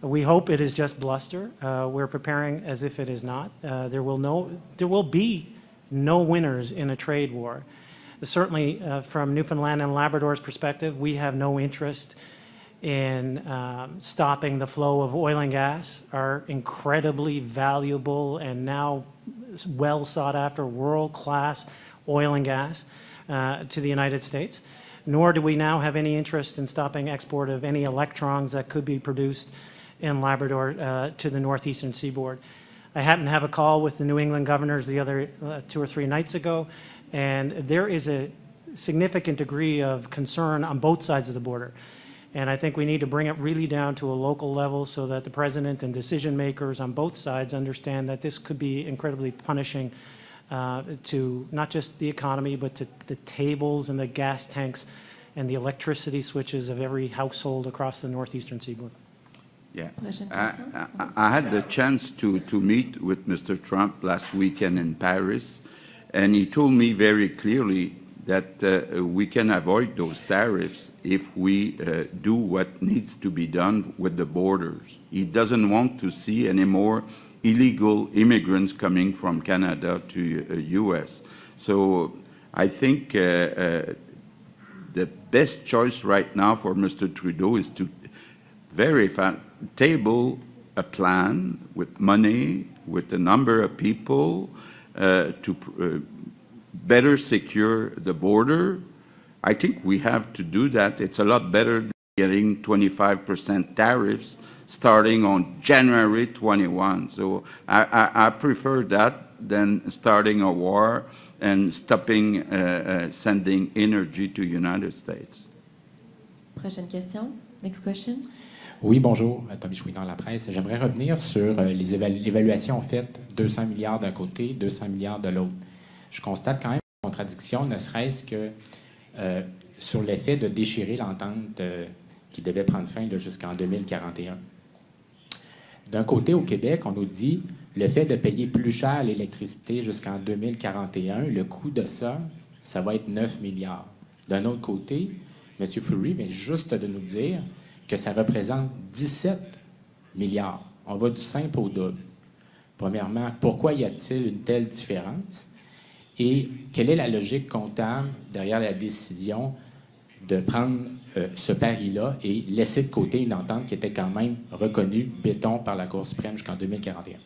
We hope it is just bluster. We're preparing as if it is not. There will be no winners in a trade war. Certainly, from Newfoundland and Labrador's perspective, we have no interest in stopping the flow of oil and gas, our incredibly valuable and now well sought after world-class oil and gas to the United States. Nor do we now have any interest in stopping export of any electrons that could be produced in Labrador to the northeastern seaboard. I happened to have a call with the New England governors the other 2 or 3 nights ago, and there is a significant degree of concern on both sides of the border. And I think we need to bring it really down to a local level so that the president and decision makers on both sides understand that this could be incredibly punishing to not just the economy, but to the tables and the gas tanks and the electricity switches of every household across the northeastern seaboard. Yeah. I had the chance to meet with Mr. Trump last weekend in Paris, and he told me very clearly that we can avoid those tariffs if we do what needs to be done with the borders. He doesn't want to see any more illegal immigrants coming from Canada to U.S. So I think the best choice right now for Mr. Trudeau is to table a plan with money, with a number of people to better secure the border. I think we have to do that. It's a lot better than getting 25% tariffs starting on January 21. So I prefer that than starting a war and stopping sending energy to United States. Prochaine question. Next question. Oui, bonjour, Tommy Chouinard, La Presse. J'aimerais revenir sur l'évaluation faite, 200 milliards d'un côté, 200 milliards de l'autre. Je constate quand même une contradiction, ne serait-ce que sur l'effet de déchirer l'entente qui devait prendre fin jusqu'en 2041. D'un côté, au Québec, on nous dit le fait de payer plus cher l'électricité jusqu'en 2041, le coût de ça, ça va être 9 milliards. D'un autre côté, M. Furey vient juste de nous dire que ça représente 17 milliards. On va du simple au double. Premièrement, pourquoi y a-t-il une telle différence? Et quelle est la logique comptable derrière la décision de prendre ce pari-là et laisser de côté une entente qui était quand même reconnue béton par la Cour suprême jusqu'en 2041?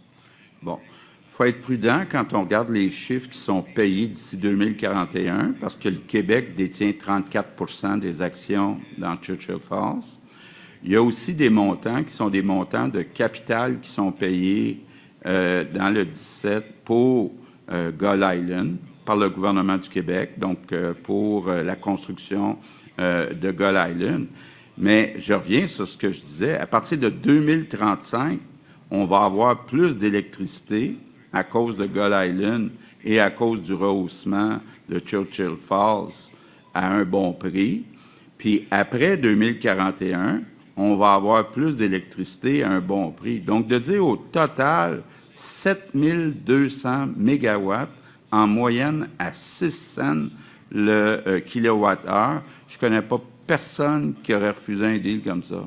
Bon, il faut être prudent quand on regarde les chiffres qui sont payés d'ici 2041, parce que le Québec détient 34% des actions dans Churchill Falls. Il y a aussi des montants qui sont des montants de capital qui sont payés dans le 17 pour Gull Island par le gouvernement du Québec, donc pour la construction de Gull Island. Mais je reviens sur ce que je disais. À partir de 2035, on va avoir plus d'électricité à cause de Gull Island et à cause du rehaussement de Churchill Falls à un bon prix. Puis après 2041, on va avoir plus d'électricité à un bon prix. Donc, de dire au total 7200 mégawatts en moyenne à 6 cents le kilowatt-heure, je ne connais pas personne qui aurait refusé un deal comme ça.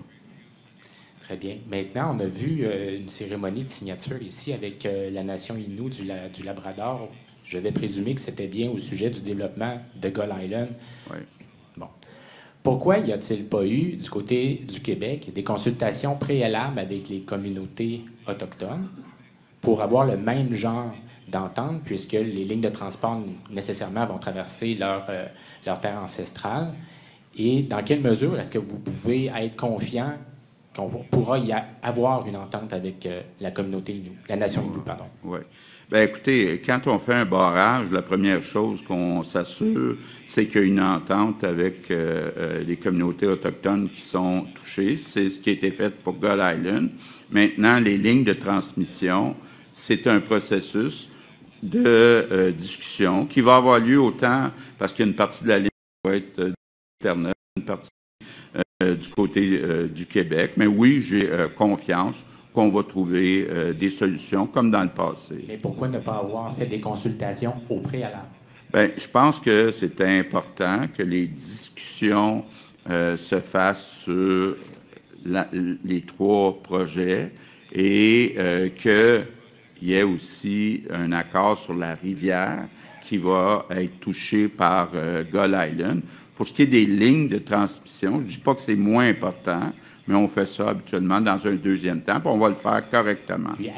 Très bien. Maintenant, on a vu une cérémonie de signature ici avec la nation Innu du Labrador. Je vais présumer que c'était bien au sujet du développement de Gull Island. Oui. Bon. Pourquoi n'y a-t-il pas eu, du côté du Québec, des consultations préalables avec les communautés autochtones pour avoir le même genre d'entente, puisque les lignes de transport nécessairement vont traverser leur terre ancestrale? Et dans quelle mesure est-ce que vous pouvez être confiant qu'on pourra y avoir une entente avec la communauté Innu, la nation Innu, pardon? Oui. Bien, écoutez, quand on fait un barrage, la première chose qu'on s'assure, c'est qu'il y a une entente avec les communautés autochtones qui sont touchées. C'est ce qui a été fait pour Gull Island. Maintenant, les lignes de transmission, c'est un processus de discussion qui va avoir lieu autant parce qu'il y a une partie de la ligne qui va être Internet, une partie du côté du Québec. Mais oui, j'ai confiance qu'on va trouver des solutions comme dans le passé. Mais pourquoi ne pas avoir fait des consultations au préalable? Bien, je pense que c'est important que les discussions se fassent sur les 3 projets et qu'il y ait aussi un accord sur la rivière qui va être touchée par Gull Island. Pour ce qui est des lignes de transmission, je ne dis pas que c'est moins important, mais on fait ça habituellement dans un deuxième temps, puis on va le faire correctement. Puis,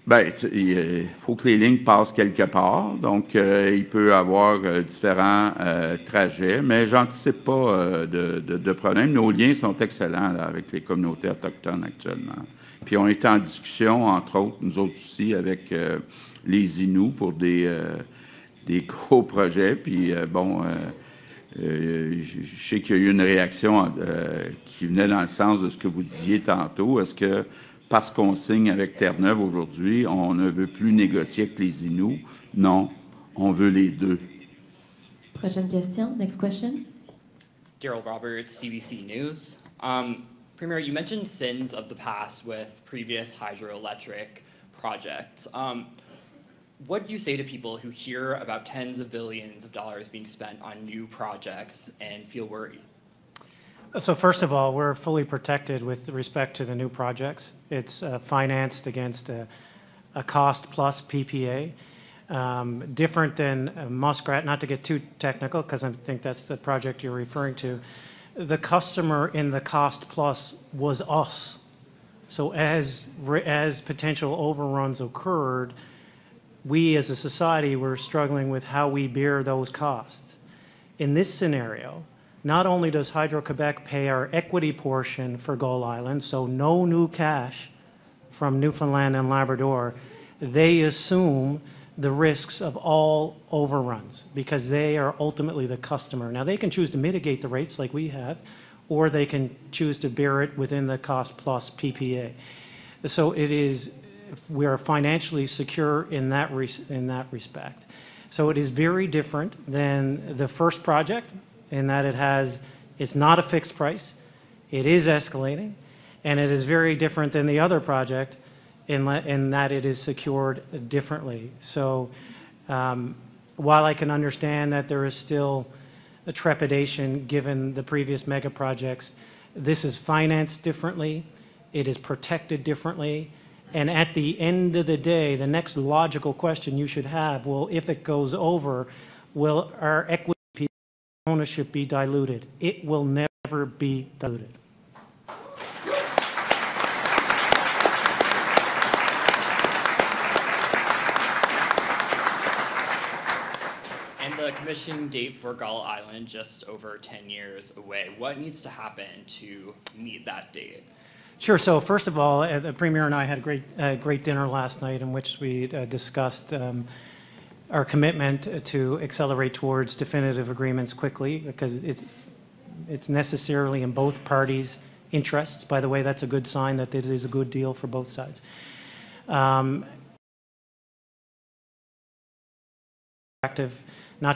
Bien, il faut que les lignes passent quelque part, donc il peut y avoir différents trajets, mais j'anticipe pas de problème. Nos liens sont excellents là, avec les communautés autochtones actuellement. Puis on est en discussion, entre autres, nous autres aussi, avec les Inuits pour des gros projets. Puis je sais qu'il y a eu une réaction qui venait dans le sens de ce que vous disiez tantôt. Est-ce que parce qu'on signe avec Terre-Neuve aujourd'hui, on ne veut plus négocier avec les Inuits? Non, on veut les deux. Prochaine question. Next question. Daryl Roberts, CBC News. Premier, you mentioned sins of the past with previous hydroelectric projects. What do you say to people who hear about tens of billions of dollars being spent on new projects and feel worried? So first of all, we're fully protected with respect to the new projects. It's financed against a cost-plus PPA. Different than Muskrat, not to get too technical, because I think that's the project you're referring to. The customer in the cost-plus was us. So as potential overruns occurred, we as a society were struggling with how we bear those costs. In this scenario, not only does Hydro-Québec pay our equity portion for Gull Island, so no new cash from Newfoundland and Labrador, they assume the risks of all overruns because they are ultimately the customer. Now, they can choose to mitigate the rates like we have, or they can choose to bear it within the cost-plus PPA. So we are financially secure in that respect. So it is very different than the first project, in that it's not a fixed price, it is escalating, and it is very different than the other project in that it is secured differently. So while I can understand that there is still a trepidation given the previous mega projects, this is financed differently, it is protected differently, and at the end of the day, the next logical question you should have, well, if it goes over, will our equity ownership be diluted? It will never be diluted. And the commission date for Gull Island just over 10 years away. What needs to happen to meet that date? Sure. So first of all, the Premier and I had a great dinner last night in which we discussed our commitment to accelerate towards definitive agreements quickly, because it's necessarily in both parties' interests. By the way, that's a good sign that it is a good deal for both sides. Not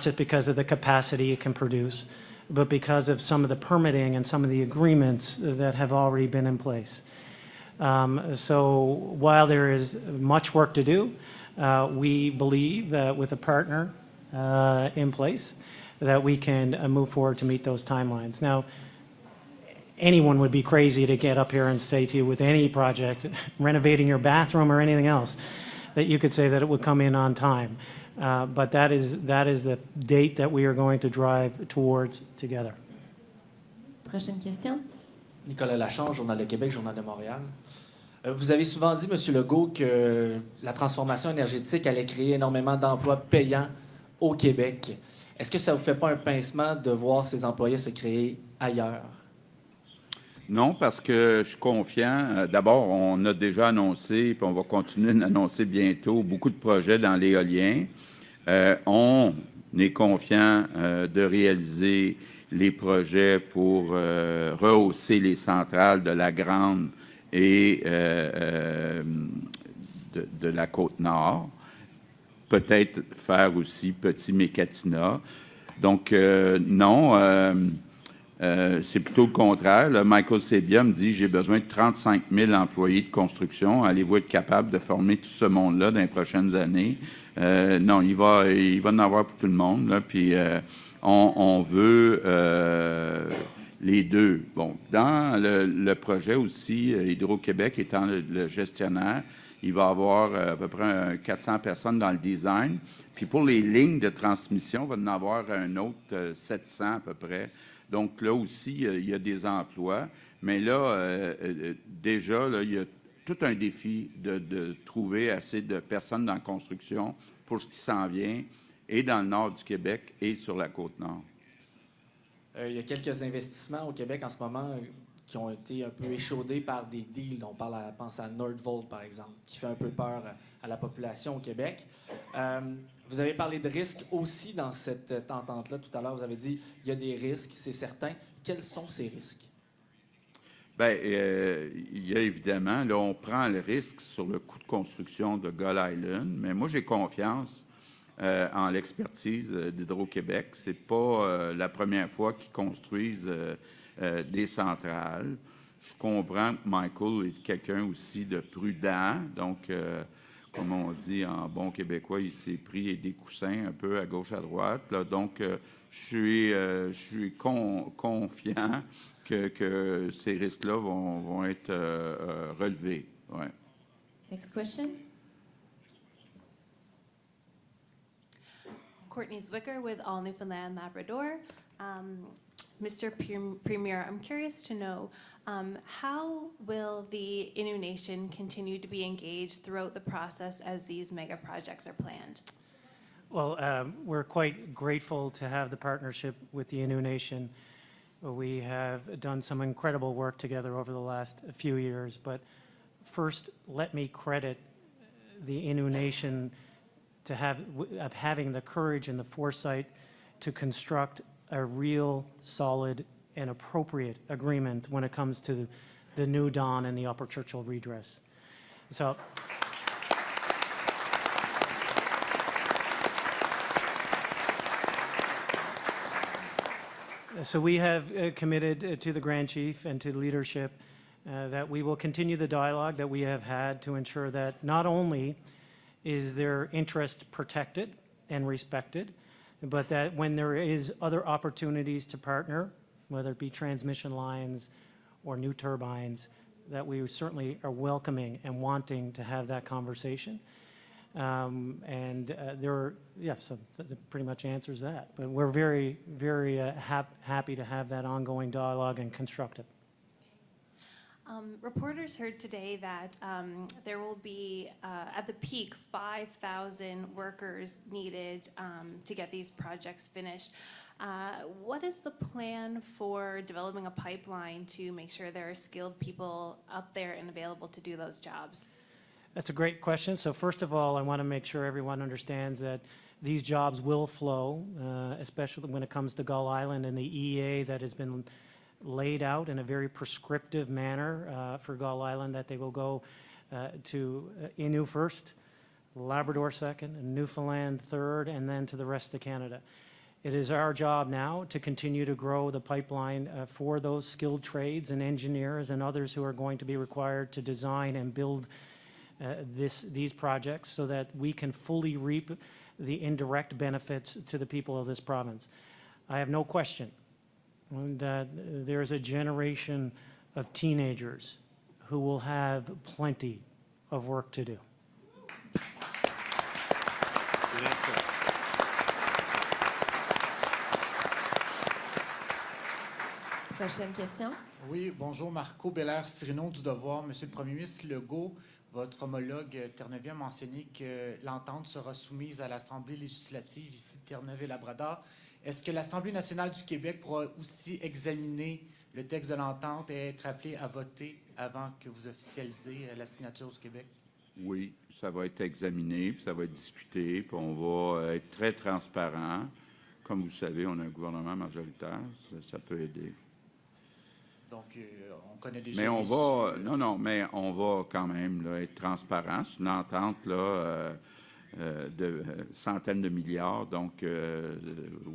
just because of the capacity it can produce, but because of some of the permitting and some of the agreements that have already been in place. So while there is much work to do, we believe that with a partner in place that we can move forward to meet those timelines. Now, anyone would be crazy to get up here and say to you with any project, renovating your bathroom or anything else, that you could say that it would come in on time. But that is the date that we are going to drive towards together. Prochaine question. Nicolas Lachange, Journal de Québec, Journal de Montréal. Vous avez souvent dit, M. Legault, que la transformation énergétique allait créer énormément d'emplois payants au Québec. Est-ce que ça ne vous fait pas un pincement de voir ces employés se créer ailleurs? Non, parce que je suis confiant. D'abord, on a déjà annoncé, puis on va continuer d'annoncer bientôt, beaucoup de projets dans l'éolien. On est confiant de réaliser les projets pour rehausser les centrales de la Grande et de la Côte-Nord. Peut-être faire aussi Petit Mécatina. Donc, non, c'est plutôt le contraire. Là, Michael Sebia me dit « J'ai besoin de 35 000 employés de construction. Allez-vous être capable de former tout ce monde-là dans les prochaines années? » Non, il va en avoir pour tout le monde. Là, puis on veut les deux. Bon, dans le projet aussi, Hydro-Québec étant le gestionnaire, il va y avoir à peu près 400 personnes dans le design. Puis pour les lignes de transmission, il va y en avoir un autre 700 à peu près. Donc là aussi, il y a des emplois. Mais là, déjà, là, il y a tout un défi de trouver assez de personnes dans la construction pour ce qui s'en vient, et dans le nord du Québec et sur la Côte-Nord. Il y a quelques investissements au Québec en ce moment qui ont été un peu échaudés par des deals. On pense à Nordvolt, par exemple, qui fait un peu peur à la population au Québec. Vous avez parlé de risques aussi dans cette entente-là. Tout à l'heure, vous avez dit qu'il y a des risques, c'est certain. Quels sont ces risques? Bien, il y a évidemment, là, on prend le risque sur le coût de construction de Gull Island, mais moi, j'ai confiance en l'expertise d'Hydro-Québec. C'est pas la première fois qu'ils construisent des centrales. Je comprends que Michael est quelqu'un aussi de prudent, donc, comme on dit en bon québécois, il s'est pris des coussins un peu à gauche, à droite. Là, donc, je suis confiant que ces risques-là vont être relevés. Ouais. Next question. Courtney Zwicker with All Newfoundland Labrador. Mr. Premier, I'm curious to know how will the Innu Nation continue to be engaged throughout the process as these mega projects are planned? Well, we're quite grateful to have the partnership with the Innu Nation. We have done some incredible work together over the last few years, but first, let me credit the Innu Nation of having the courage and the foresight to construct a real, solid, and appropriate agreement when it comes to the New Dawn and the Upper Churchill redress. So we have committed to the Grand Chief and to the leadership that we will continue the dialogue that we have had to ensure that not only is their interest protected and respected, but that when there is other opportunities to partner, whether it be transmission lines or new turbines, that we certainly are welcoming and wanting to have that conversation. So that pretty much answers that. But we're very, very happy to have that ongoing dialogue and constructive. Reporters heard today that there will be, at the peak, 5,000 workers needed to get these projects finished. What is the plan for developing a pipeline to make sure there are skilled people up there and available to do those jobs? That's a great question. So first of all, I want to make sure everyone understands that these jobs will flow, especially when it comes to Gull Island and the EA that has been laid out in a very prescriptive manner for Gull Island, that they will go to Innu first, Labrador second, and Newfoundland third, and then to the rest of Canada. It is our job now to continue to grow the pipeline for those skilled trades and engineers and others who are going to be required to design and build these projects so that we can fully reap the indirect benefits to the people of this province. I have no question that there is a generation of teenagers who will have plenty of work to do. Prochaine question. Oui, bonjour, Marco Belair-Cyrino du Devoir. Monsieur le Premier ministre Legault, votre homologue Terre-Neuvien a mentionné que l'entente sera soumise à l'Assemblée législative ici de Terre-Neuve et Labrador. Est-ce que l'Assemblée nationale du Québec pourra aussi examiner le texte de l'entente et être appelée à voter avant que vous officialisez la signature du Québec? Oui, ça va être examiné, puis ça va être discuté, puis on va être très transparent. Comme vous savez, on a un gouvernement majoritaire, ça peut aider. Donc, on connaît déjà... Mais on va... Non, mais on va quand même là, être transparent. C'est une entente là, de centaines de milliards. Donc,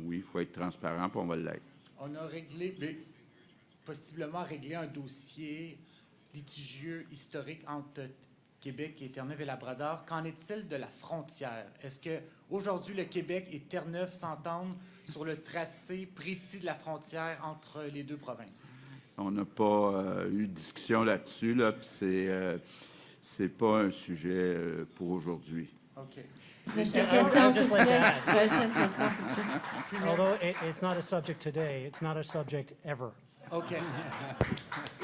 oui, il faut être transparent, puis on va l'être. On a possiblement réglé un dossier litigieux historique entre Québec et Terre-Neuve et Labrador. Qu'en est-il de la frontière? Est-ce qu'aujourd'hui, le Québec et Terre-Neuve s'entendent sur le tracé précis de la frontière entre les deux provinces? On n'a pas eu de discussion là-dessus, là, puis c'est pas un sujet pour aujourd'hui. OK. Although it's not a subject today, it's not a subject ever. OK.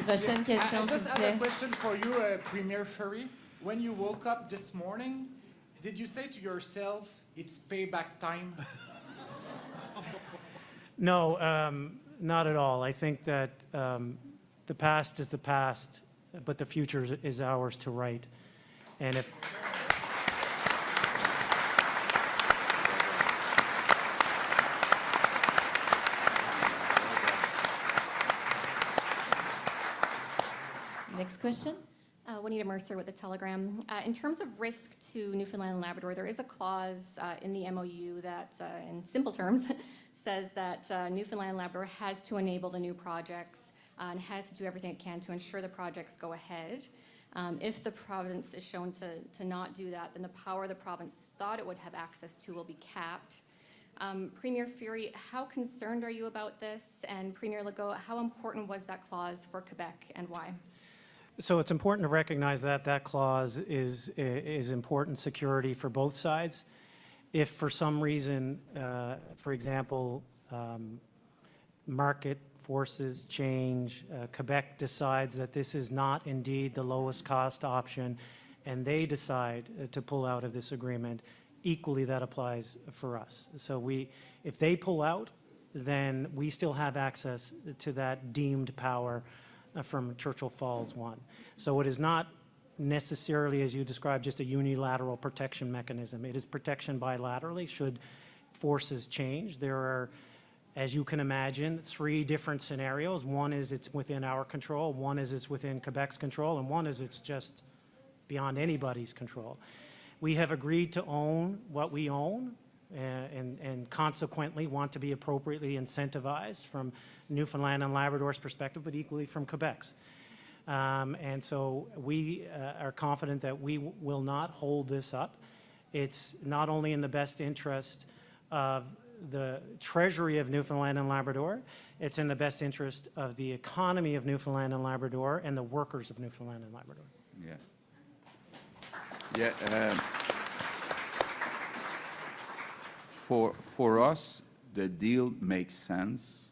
Prochaine question, I just s'il vous have a plaît. question for you, Premier Furey. When you woke up this morning, did you say to yourself, it's payback time? No, not at all. I think that the past is the past, but the future is ours to write. And if Next question. Juanita Mercer with the Telegram. In terms of risk to Newfoundland and Labrador, there is a clause in the MOU that, in simple terms, says that Newfoundland and Labrador has to enable the new projects and has to do everything it can to ensure the projects go ahead. If the province is shown to not do that, then the power the province thought it would have access to will be capped. Premier Furey, how concerned are you about this? And Premier Legault, how important was that clause for Quebec and why? So it's important to recognize that that clause is important security for both sides. If for some reason, for example, market forces change, Quebec decides that this is not indeed the lowest cost option, and they decide to pull out of this agreement, equally that applies for us. So if they pull out, then we still have access to that deemed power from Churchill Falls 1. So it is not necessarily, as you described, just a unilateral protection mechanism. It is protection bilaterally should forces change. There are, as you can imagine, 3 different scenarios. One is it's within our control, one is it's within Quebec's control, and one is it's just beyond anybody's control. We have agreed to own what we own and consequently want to be appropriately incentivized from Newfoundland and Labrador's perspective, but equally from Quebec's. And so we are confident that we will not hold this up. It's not only in the best interest of the Treasury of Newfoundland and Labrador, it's in the best interest of the economy of Newfoundland and Labrador and the workers of Newfoundland and Labrador. Yeah. Yeah. For us, the deal makes sense,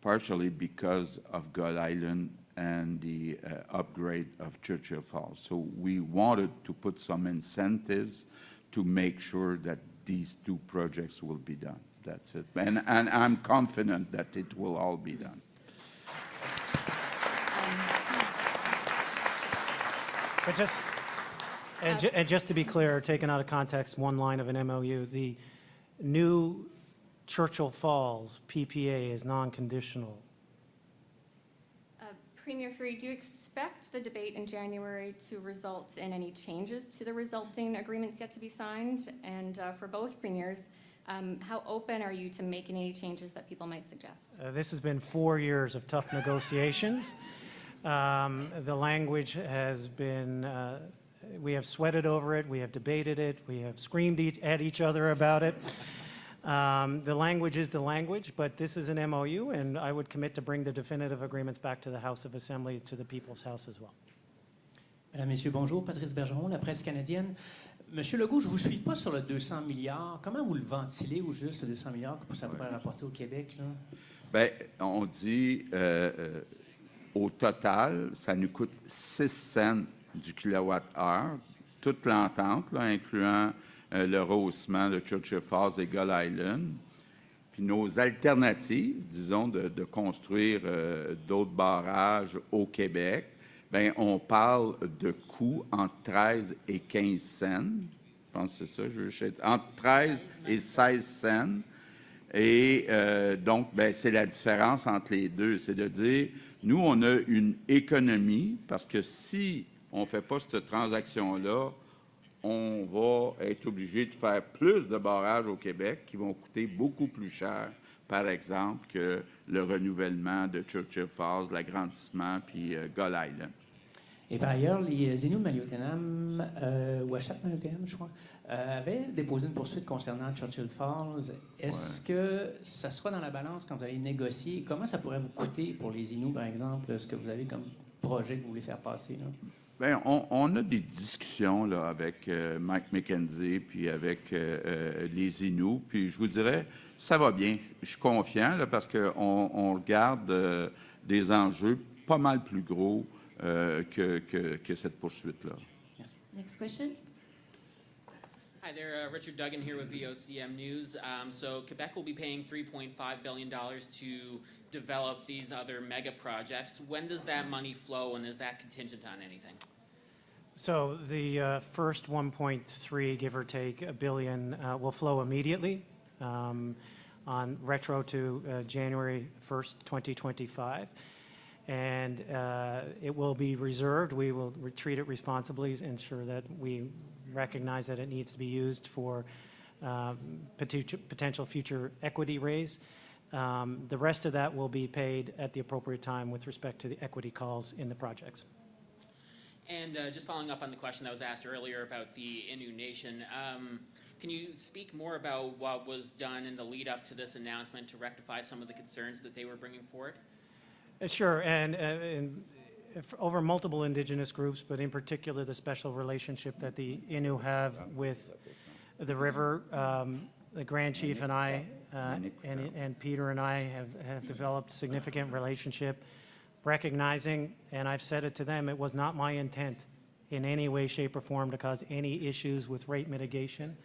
partially because of Gull Island and the upgrade of Churchill Falls. So we wanted to put some incentives to make sure that these 2 projects will be done. That's it. And I'm confident that it will all be done. But just to be clear, taken out of context, one line of an MOU, the new Churchill Falls PPA is non-conditional. Premier Furey, do you expect the debate in January to result in any changes to the resulting agreements yet to be signed? And for both premiers, how open are you to making any changes that people might suggest? This has been 4 years of tough negotiations. The language has been, we have sweated over it, we have debated it, we have screamed at each other about it. The language is the language, but this is an MOU, and I would commit to bring the definitive agreements back to the House of Assembly, to the People's House as well. Mesdames, Messieurs, bonjour. Patrice Bergeron, la presse canadienne. Monsieur Legault, je ne vous suis pas sur le 200 milliards. Comment vous le ventilez au juste, le 200 milliards, que ça pourrait rapporter au Québec, là? Bien, on dit au total, ça nous coûte 6 cents du kilowatt-heure, toute l'entente, là, incluant le rehaussement de Churchill Falls et Gull Island. Puis nos alternatives, disons, de construire d'autres barrages au Québec, bien, on parle de coûts entre 13 et 15 cents. Je pense que c'est ça, entre 13 et 16 cents. Et donc, bien, c'est la différence entre les deux. C'est de dire, nous, on a une économie, parce que si on ne fait pas cette transaction-là, on va être obligé de faire plus de barrages au Québec qui vont coûter beaucoup plus cher, par exemple, que le renouvellement de Churchill Falls, l'agrandissement, puis Gull Island. Et par ailleurs, les Inuits de Maliotenam, Ouachat Maliotenam, je crois, avaient déposé une poursuite concernant Churchill Falls. Est-ce que ça sera dans la balance quand vous allez négocier? Comment ça pourrait vous coûter pour les Inuits, par exemple, ce que vous avez comme projet que vous voulez faire passer, là? Bien, on a des discussions là, avec Mike McKenzie puis avec les Inuits. Puis je vous dirais, ça va bien. Je suis confiant là, parce qu'on regarde des enjeux pas mal plus gros que cette poursuite-là. Next question. Hi there, Richard Duggan here with VOCM News. So Quebec will be paying $3.5 billion to develop these other mega projects. When does that money flow, and is that contingent on anything? So the first 1.3, give or take, a billion will flow immediately on retro to January 1st, 2025. And it will be reserved. We will treat it responsibly, ensure that we recognize that it needs to be used for potential future equity raise. The rest of that will be paid at the appropriate time with respect to the equity calls in the projects. And just following up on the question that was asked earlier about the Innu Nation, can you speak more about what was done in the lead up to this announcement to rectify some of the concerns that they were bringing forward? Sure, and over multiple Indigenous groups, but in particular the special relationship that the Innu have with the river. The Grand Chief and I, and Peter and I have developed a significant relationship, recognizing, and I've said it to them, it was not my intent in any way, shape, or form to cause any issues with rate mitigation.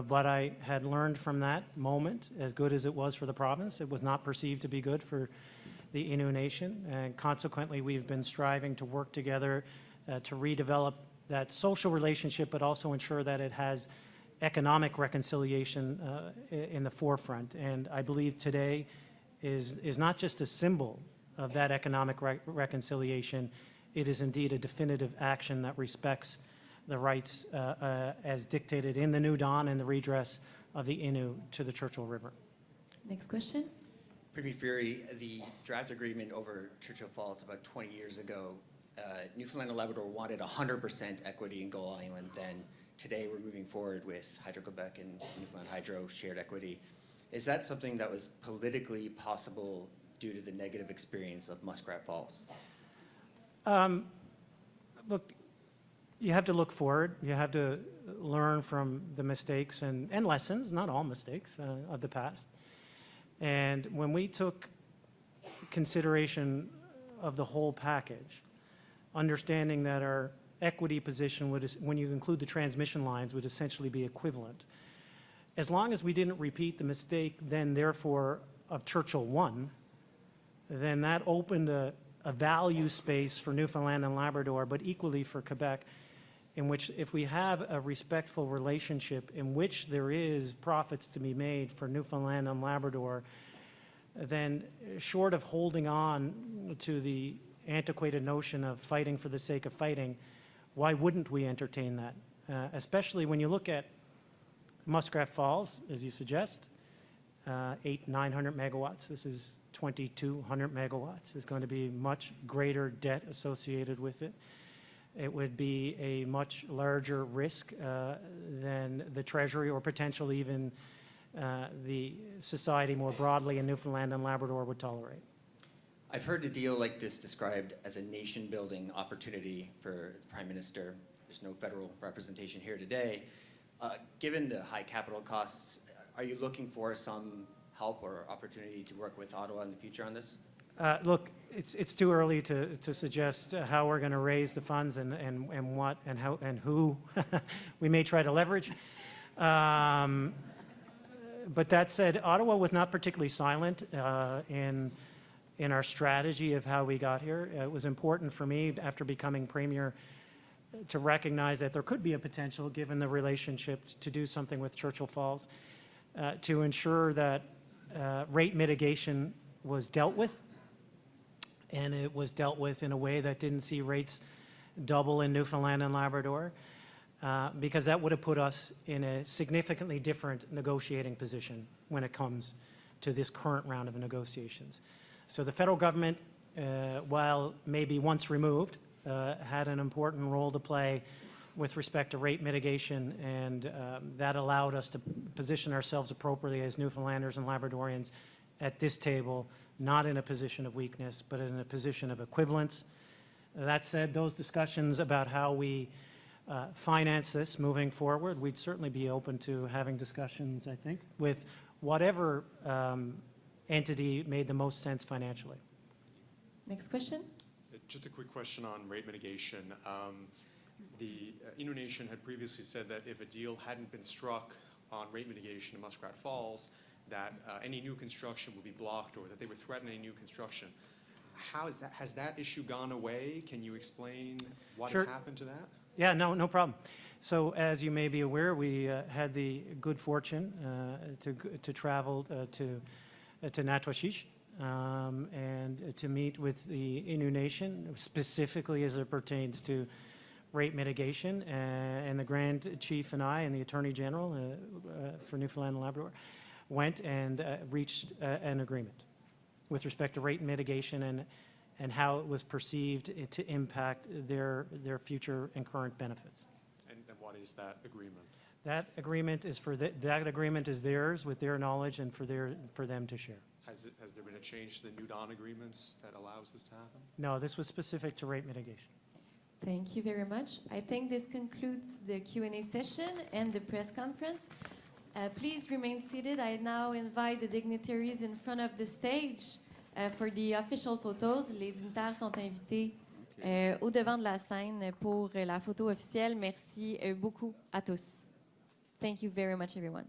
But I had learned from that moment, as good as it was for the province, it was not perceived to be good for the Innu Nation, and consequently we've been striving to work together to redevelop that social relationship, but also ensure that it has economic reconciliation in the forefront. And I believe today is not just a symbol of that economic reconciliation, it is indeed a definitive action that respects the rights as dictated in the New Dawn and the redress of the Innu to the Churchill River. Next question. Premier Furey, the draft agreement over Churchill Falls about 20 years ago, Newfoundland and Labrador wanted 100% equity in Gull Island. Then today we're moving forward with Hydro-Quebec and Newfoundland Hydro shared equity. Is that something that was politically possible due to the negative experience of Muskrat Falls? Look, you have to look forward. You have to learn from the mistakes and lessons, not all mistakes, of the past. And when we took consideration of the whole package, understanding that our equity position would, when you include the transmission lines, would essentially be equivalent. As long as we didn't repeat the mistake then, therefore, of Churchill 1, then that opened a value space for Newfoundland and Labrador, but equally for Quebec, in which if we have a respectful relationship in which there is profits to be made for Newfoundland and Labrador, then short of holding on to the antiquated notion of fighting for the sake of fighting, why wouldn't we entertain that? Especially when you look at Muskrat Falls, as you suggest, 900 megawatts. This is 2,200 megawatts. There's going to be much greater debt associated with it. It would be a much larger risk than the Treasury or potentially even the society more broadly in Newfoundland and Labrador would tolerate. I've heard a deal like this described as a nation-building opportunity for the Prime Minister. There's no federal representation here today. Given the high capital costs, are you looking for some help or opportunity to work with Ottawa in the future on this? Look, it's too early to suggest how we're going to raise the funds and what and how and who we may try to leverage. But that said, Ottawa was not particularly silent in our strategy of how we got here. It was important for me after becoming Premier to recognize that there could be a potential, given the relationship, to do something with Churchill Falls, to ensure that rate mitigation was dealt with, and it was dealt with in a way that didn't see rates double in Newfoundland and Labrador, because that would have put us in a significantly different negotiating position when it comes to this current round of negotiations. So the federal government, while maybe once removed, had an important role to play with respect to rate mitigation, and that allowed us to position ourselves appropriately as Newfoundlanders and Labradorians at this table, not in a position of weakness, but in a position of equivalence. That said, those discussions about how we finance this moving forward, we'd certainly be open to having discussions, I think, with whatever entity made the most sense financially. Next question. Just a quick question on rate mitigation. The Innu Nation had previously said that if a deal hadn't been struck on rate mitigation in Muskrat Falls, that any new construction would be blocked, or that they were threatening new construction. How is that? Has that issue gone away? Can you explain what has happened to that? Yeah, no problem. So as you may be aware, we had the good fortune to travel to Natwashish and to meet with the Innu Nation, specifically as it pertains to rate mitigation, and the Grand Chief and I and the Attorney General for Newfoundland and Labrador went and reached an agreement with respect to rate mitigation and how it was perceived to impact their future and current benefits. And what is that agreement? That agreement is that agreement is theirs with their knowledge and for them to share. Has there been a change to the New Dawn agreements that allows this to happen? No, this was specific to rate mitigation. Thank you very much. I think this concludes the Q&A session and the press conference. Please remain seated. I now invite the dignitaries in front of the stage for the official photos. Les dignitaires sont invités au devant de la scène pour la photo officielle. Merci beaucoup à tous. Thank you very much, everyone.